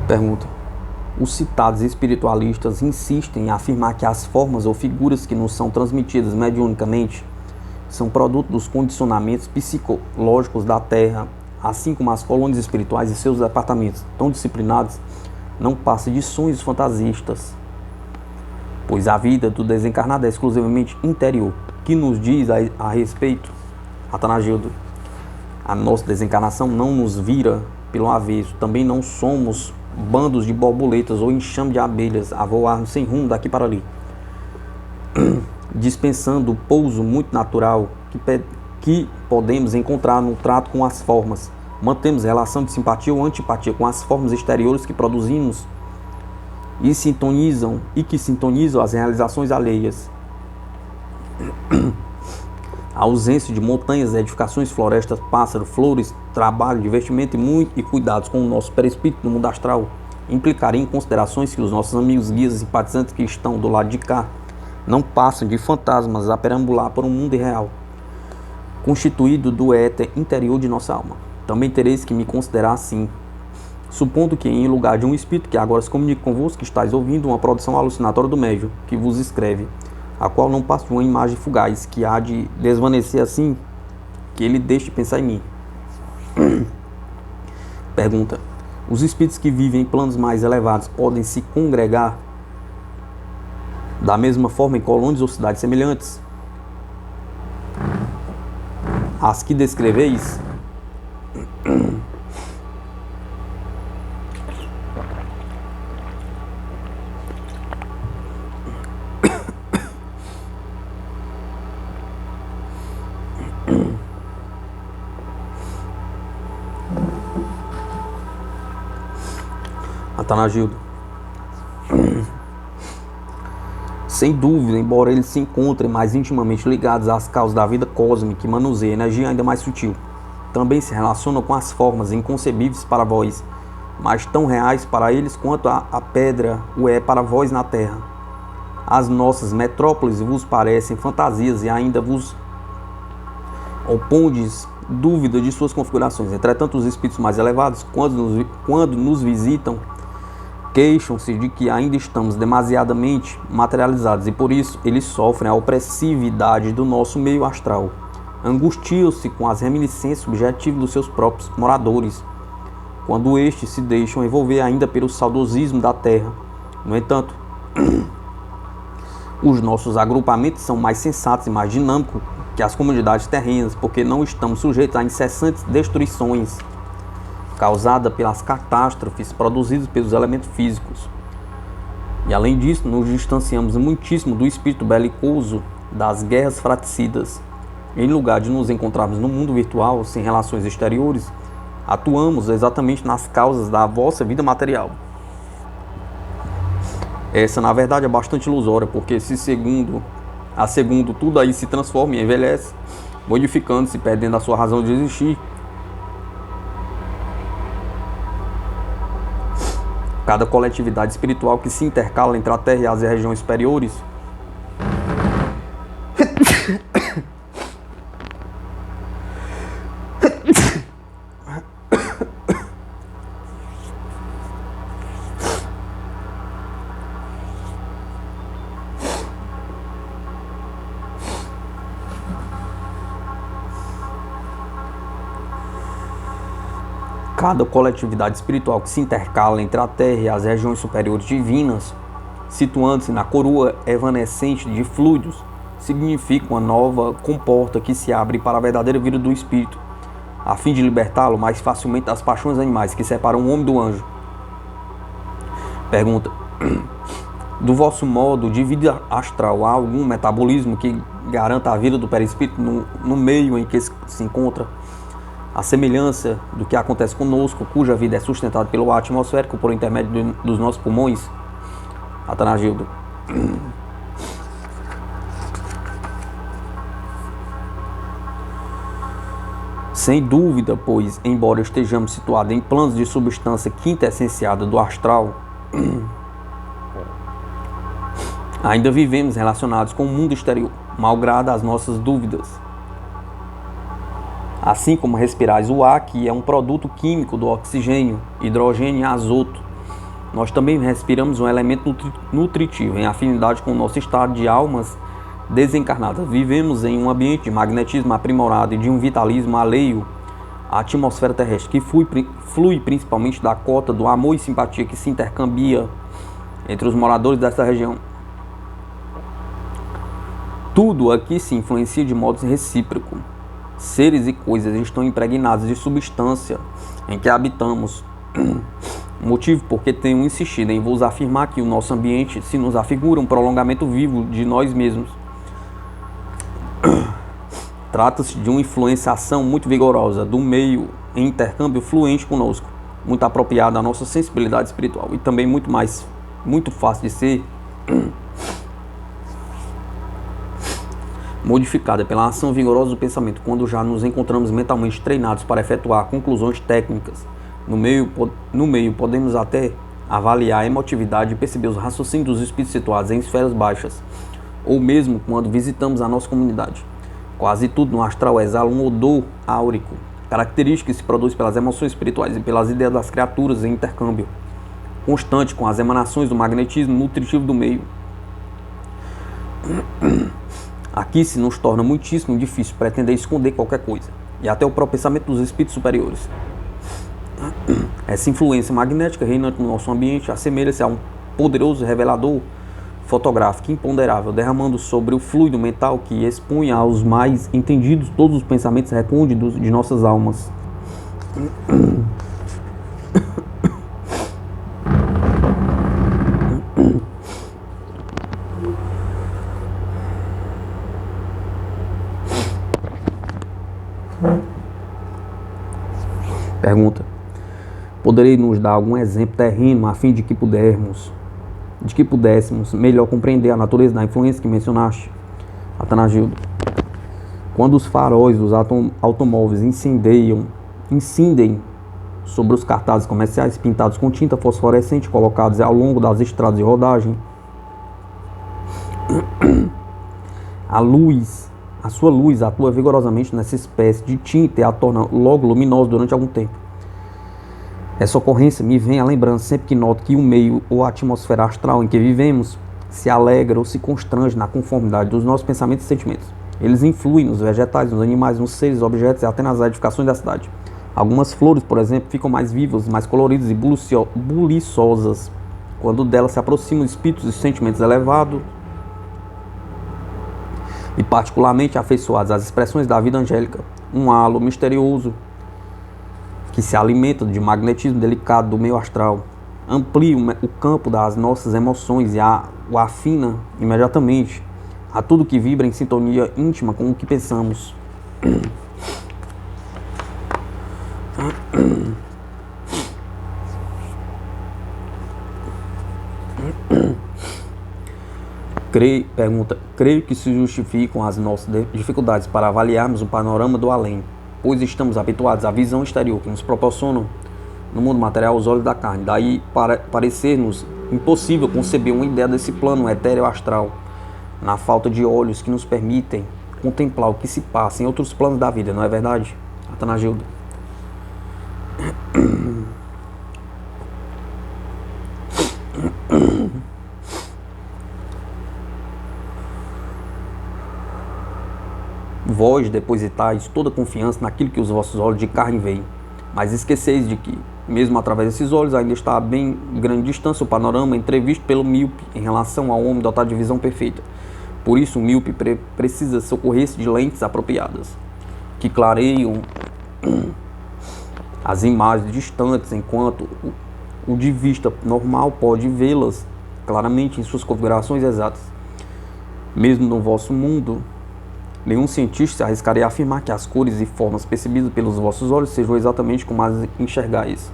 Pergunta: os citados espiritualistas insistem em afirmar que as formas ou figuras que nos são transmitidas mediunicamente são produto dos condicionamentos psicológicos da Terra, assim como as colônias espirituais e seus departamentos, tão disciplinados, não passam de sonhos fantasistas, pois a vida do desencarnado é exclusivamente interior. Que nos diz a respeito, Atanagildo? A nossa desencarnação não nos vira pelo avesso, também não somos bandos de borboletas ou enxame de abelhas a voar sem rumo daqui para ali, dispensando o pouso muito natural que podemos encontrar no trato com as formas. Mantemos relação de simpatia ou antipatia com as formas exteriores que produzimos e que sintonizam as realizações alheias. A ausência de montanhas, edificações, florestas, pássaros, flores, trabalho, divertimento e cuidados com o nosso perispírito no mundo astral implicaria em considerações que os nossos amigos guias e simpatizantes que estão do lado de cá não passam de fantasmas a perambular por um mundo irreal, constituído do éter interior de nossa alma. Também tereis que me considerar assim, supondo que em lugar de um espírito que agora se comunica convosco, estáis ouvindo uma produção alucinatória do médium que vos escreve, a qual não passa de uma imagem fugaz, que há de desvanecer assim que ele deixe de pensar em mim. Pergunta: os espíritos que vivem em planos mais elevados podem se congregar da mesma forma em colônias ou cidades semelhantes às que descreveis? Atanagildo: sem dúvida, embora eles se encontrem mais intimamente ligados às causas da vida cósmica que manuseia energia ainda mais sutil, também se relacionam com as formas inconcebíveis para vós, mas tão reais para eles quanto a pedra o é para vós na terra. As nossas metrópoles vos parecem fantasias e ainda vos opondes dúvida de suas configurações. Entretanto, os espíritos mais elevados, quando nos visitam, queixam-se de que ainda estamos demasiadamente materializados e por isso eles sofrem a opressividade do nosso meio astral. Angustiam-se com as reminiscências subjetivas dos seus próprios moradores, quando estes se deixam envolver ainda pelo saudosismo da terra. No entanto, os nossos agrupamentos são mais sensatos e mais dinâmicos que as comunidades terrenas, porque não estamos sujeitos a incessantes destruições causada pelas catástrofes produzidas pelos elementos físicos. E além disso, nos distanciamos muitíssimo do espírito belicoso das guerras fratricidas. Em lugar de nos encontrarmos no mundo virtual, sem relações exteriores, atuamos exatamente nas causas da vossa vida material. Essa, na verdade, é bastante ilusória, porque se segundo tudo aí se transforma e envelhece, modificando-se, perdendo a sua razão de existir, cada coletividade espiritual que se intercala entre a Terra e as regiões superiores Cada coletividade espiritual que se intercala entre a Terra e as regiões superiores divinas, situando-se na coroa evanescente de fluidos, significa uma nova comporta que se abre para a verdadeira vida do espírito, a fim de libertá-lo mais facilmente das paixões animais que separam o homem do anjo. Pergunta: do vosso modo de vida astral, há algum metabolismo que garanta a vida do perispírito no meio em que se encontra? A semelhança do que acontece conosco, cuja vida é sustentada pelo ar atmosférico por intermédio dos nossos pulmões? Atanagildo: sem dúvida, pois, embora estejamos situados em planos de substância quintessenciada do astral, ainda vivemos relacionados com o mundo exterior, malgrado as nossas dúvidas. Assim como respirais o ar, que é um produto químico do oxigênio, hidrogênio e azoto, nós também respiramos um elemento nutritivo em afinidade com o nosso estado de almas desencarnadas. Vivemos em um ambiente de magnetismo aprimorado e de um vitalismo alheio à atmosfera terrestre, que flui principalmente da cota do amor e simpatia que se intercambia entre os moradores desta região. Tudo aqui se influencia de modo recíproco. Seres e coisas estão impregnados de substância em que habitamos. Motivo porque tenho insistido em vos afirmar que o nosso ambiente se nos afigura um prolongamento vivo de nós mesmos. Trata-se de uma influenciação muito vigorosa do meio em intercâmbio fluente conosco, muito apropriada à nossa sensibilidade espiritual e também muito fácil de ser modificada pela ação vigorosa do pensamento, quando já nos encontramos mentalmente treinados para efetuar conclusões técnicas. No meio podemos até avaliar a emotividade e perceber os raciocínios dos espíritos situados em esferas baixas, ou mesmo quando visitamos a nossa comunidade. Quase tudo no astral exala um odor áurico, característica que se produz pelas emoções espirituais e pelas ideias das criaturas em intercâmbio constante com as emanações do magnetismo nutritivo do meio. Aqui se nos torna muitíssimo difícil pretender esconder qualquer coisa, e até o próprio pensamento dos espíritos superiores. Essa influência magnética reinante no nosso ambiente assemelha-se a um poderoso revelador fotográfico imponderável, derramando sobre o fluido mental que expunha aos mais entendidos todos os pensamentos recônditos de nossas almas. Pergunta: poderei nos dar algum exemplo terreno a fim de que pudéssemos melhor compreender a natureza da influência que mencionaste? Atanagildo: quando os faróis dos automóveis incendem sobre os cartazes comerciais pintados com tinta fosforescente colocados ao longo das estradas de rodagem, a sua luz atua vigorosamente nessa espécie de tinta e a torna logo luminosa durante algum tempo. Essa ocorrência me vem à lembrança sempre que noto que o meio ou a atmosfera astral em que vivemos se alegra ou se constrange na conformidade dos nossos pensamentos e sentimentos. Eles influem nos vegetais, nos animais, nos seres, objetos e até nas edificações da cidade. Algumas flores, por exemplo, ficam mais vivas, mais coloridas e buliçosas quando delas se aproximam espíritos e sentimentos elevados e particularmente afeiçoados às expressões da vida angélica. Um halo misterioso que se alimenta de magnetismo delicado do meio astral amplia o campo das nossas emoções e o afina imediatamente a tudo que vibra em sintonia íntima com o que pensamos. Creio que se justificam as nossas dificuldades para avaliarmos o panorama do além, pois estamos habituados à visão exterior que nos proporcionam no mundo material os olhos da carne. Daí parecer-nos impossível conceber uma ideia desse plano etéreo astral, na falta de olhos que nos permitem contemplar o que se passa em outros planos da vida, não é verdade, Atanagildo? Vós depositais toda confiança naquilo que os vossos olhos de carne veem, Mas esqueceis de que, mesmo através desses olhos, ainda está a bem grande distância o panorama entrevisto pelo míope em relação ao homem dotado de visão perfeita. Por isso, o míope precisa socorrer-se de lentes apropriadas, que clareiam as imagens distantes, enquanto o de vista normal pode vê-las claramente em suas configurações exatas. Mesmo no vosso mundo, nenhum cientista se arriscaria a afirmar que as cores e formas percebidas pelos vossos olhos sejam exatamente como as enxergais.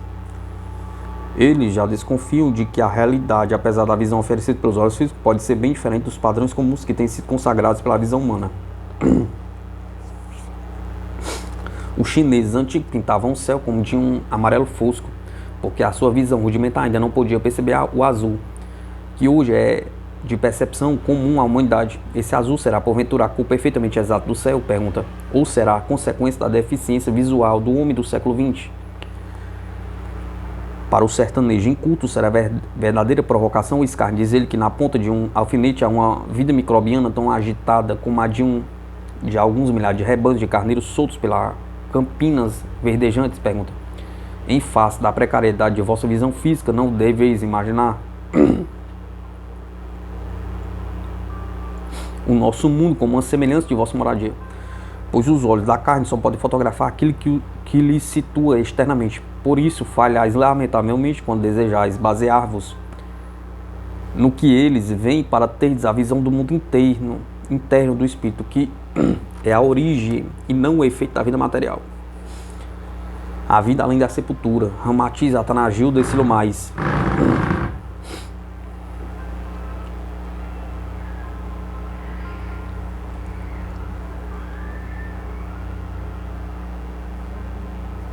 Eles já desconfiam de que a realidade, apesar da visão oferecida pelos olhos físicos, pode ser bem diferente dos padrões comuns que têm sido consagrados pela visão humana. Os chineses antigos pintavam o céu como de um amarelo fosco, porque a sua visão rudimentar ainda não podia perceber o azul, que hoje é de percepção comum à humanidade. Esse azul será porventura a cor perfeitamente exata do céu? Pergunta. Ou será a consequência da deficiência visual do homem do século XX? Para o sertanejo inculto será verdadeira provocação o escárnio diz ele que na ponta de um alfinete há uma vida microbiana tão agitada como a de alguns milhares de rebanhos de carneiros soltos pelas campinas verdejantes? Pergunta. Em face da precariedade de vossa visão física, não deveis imaginar o nosso mundo como uma semelhança de vossa moradia, pois os olhos da carne só podem fotografar aquilo que lhes situa externamente. Por isso, falhais lamentavelmente quando desejais basear-vos no que eles veem para terdes a visão do mundo interno do espírito, que é a origem e não o efeito da vida material. A vida além da sepultura. Ramatiz, Atanagildo e Silomais.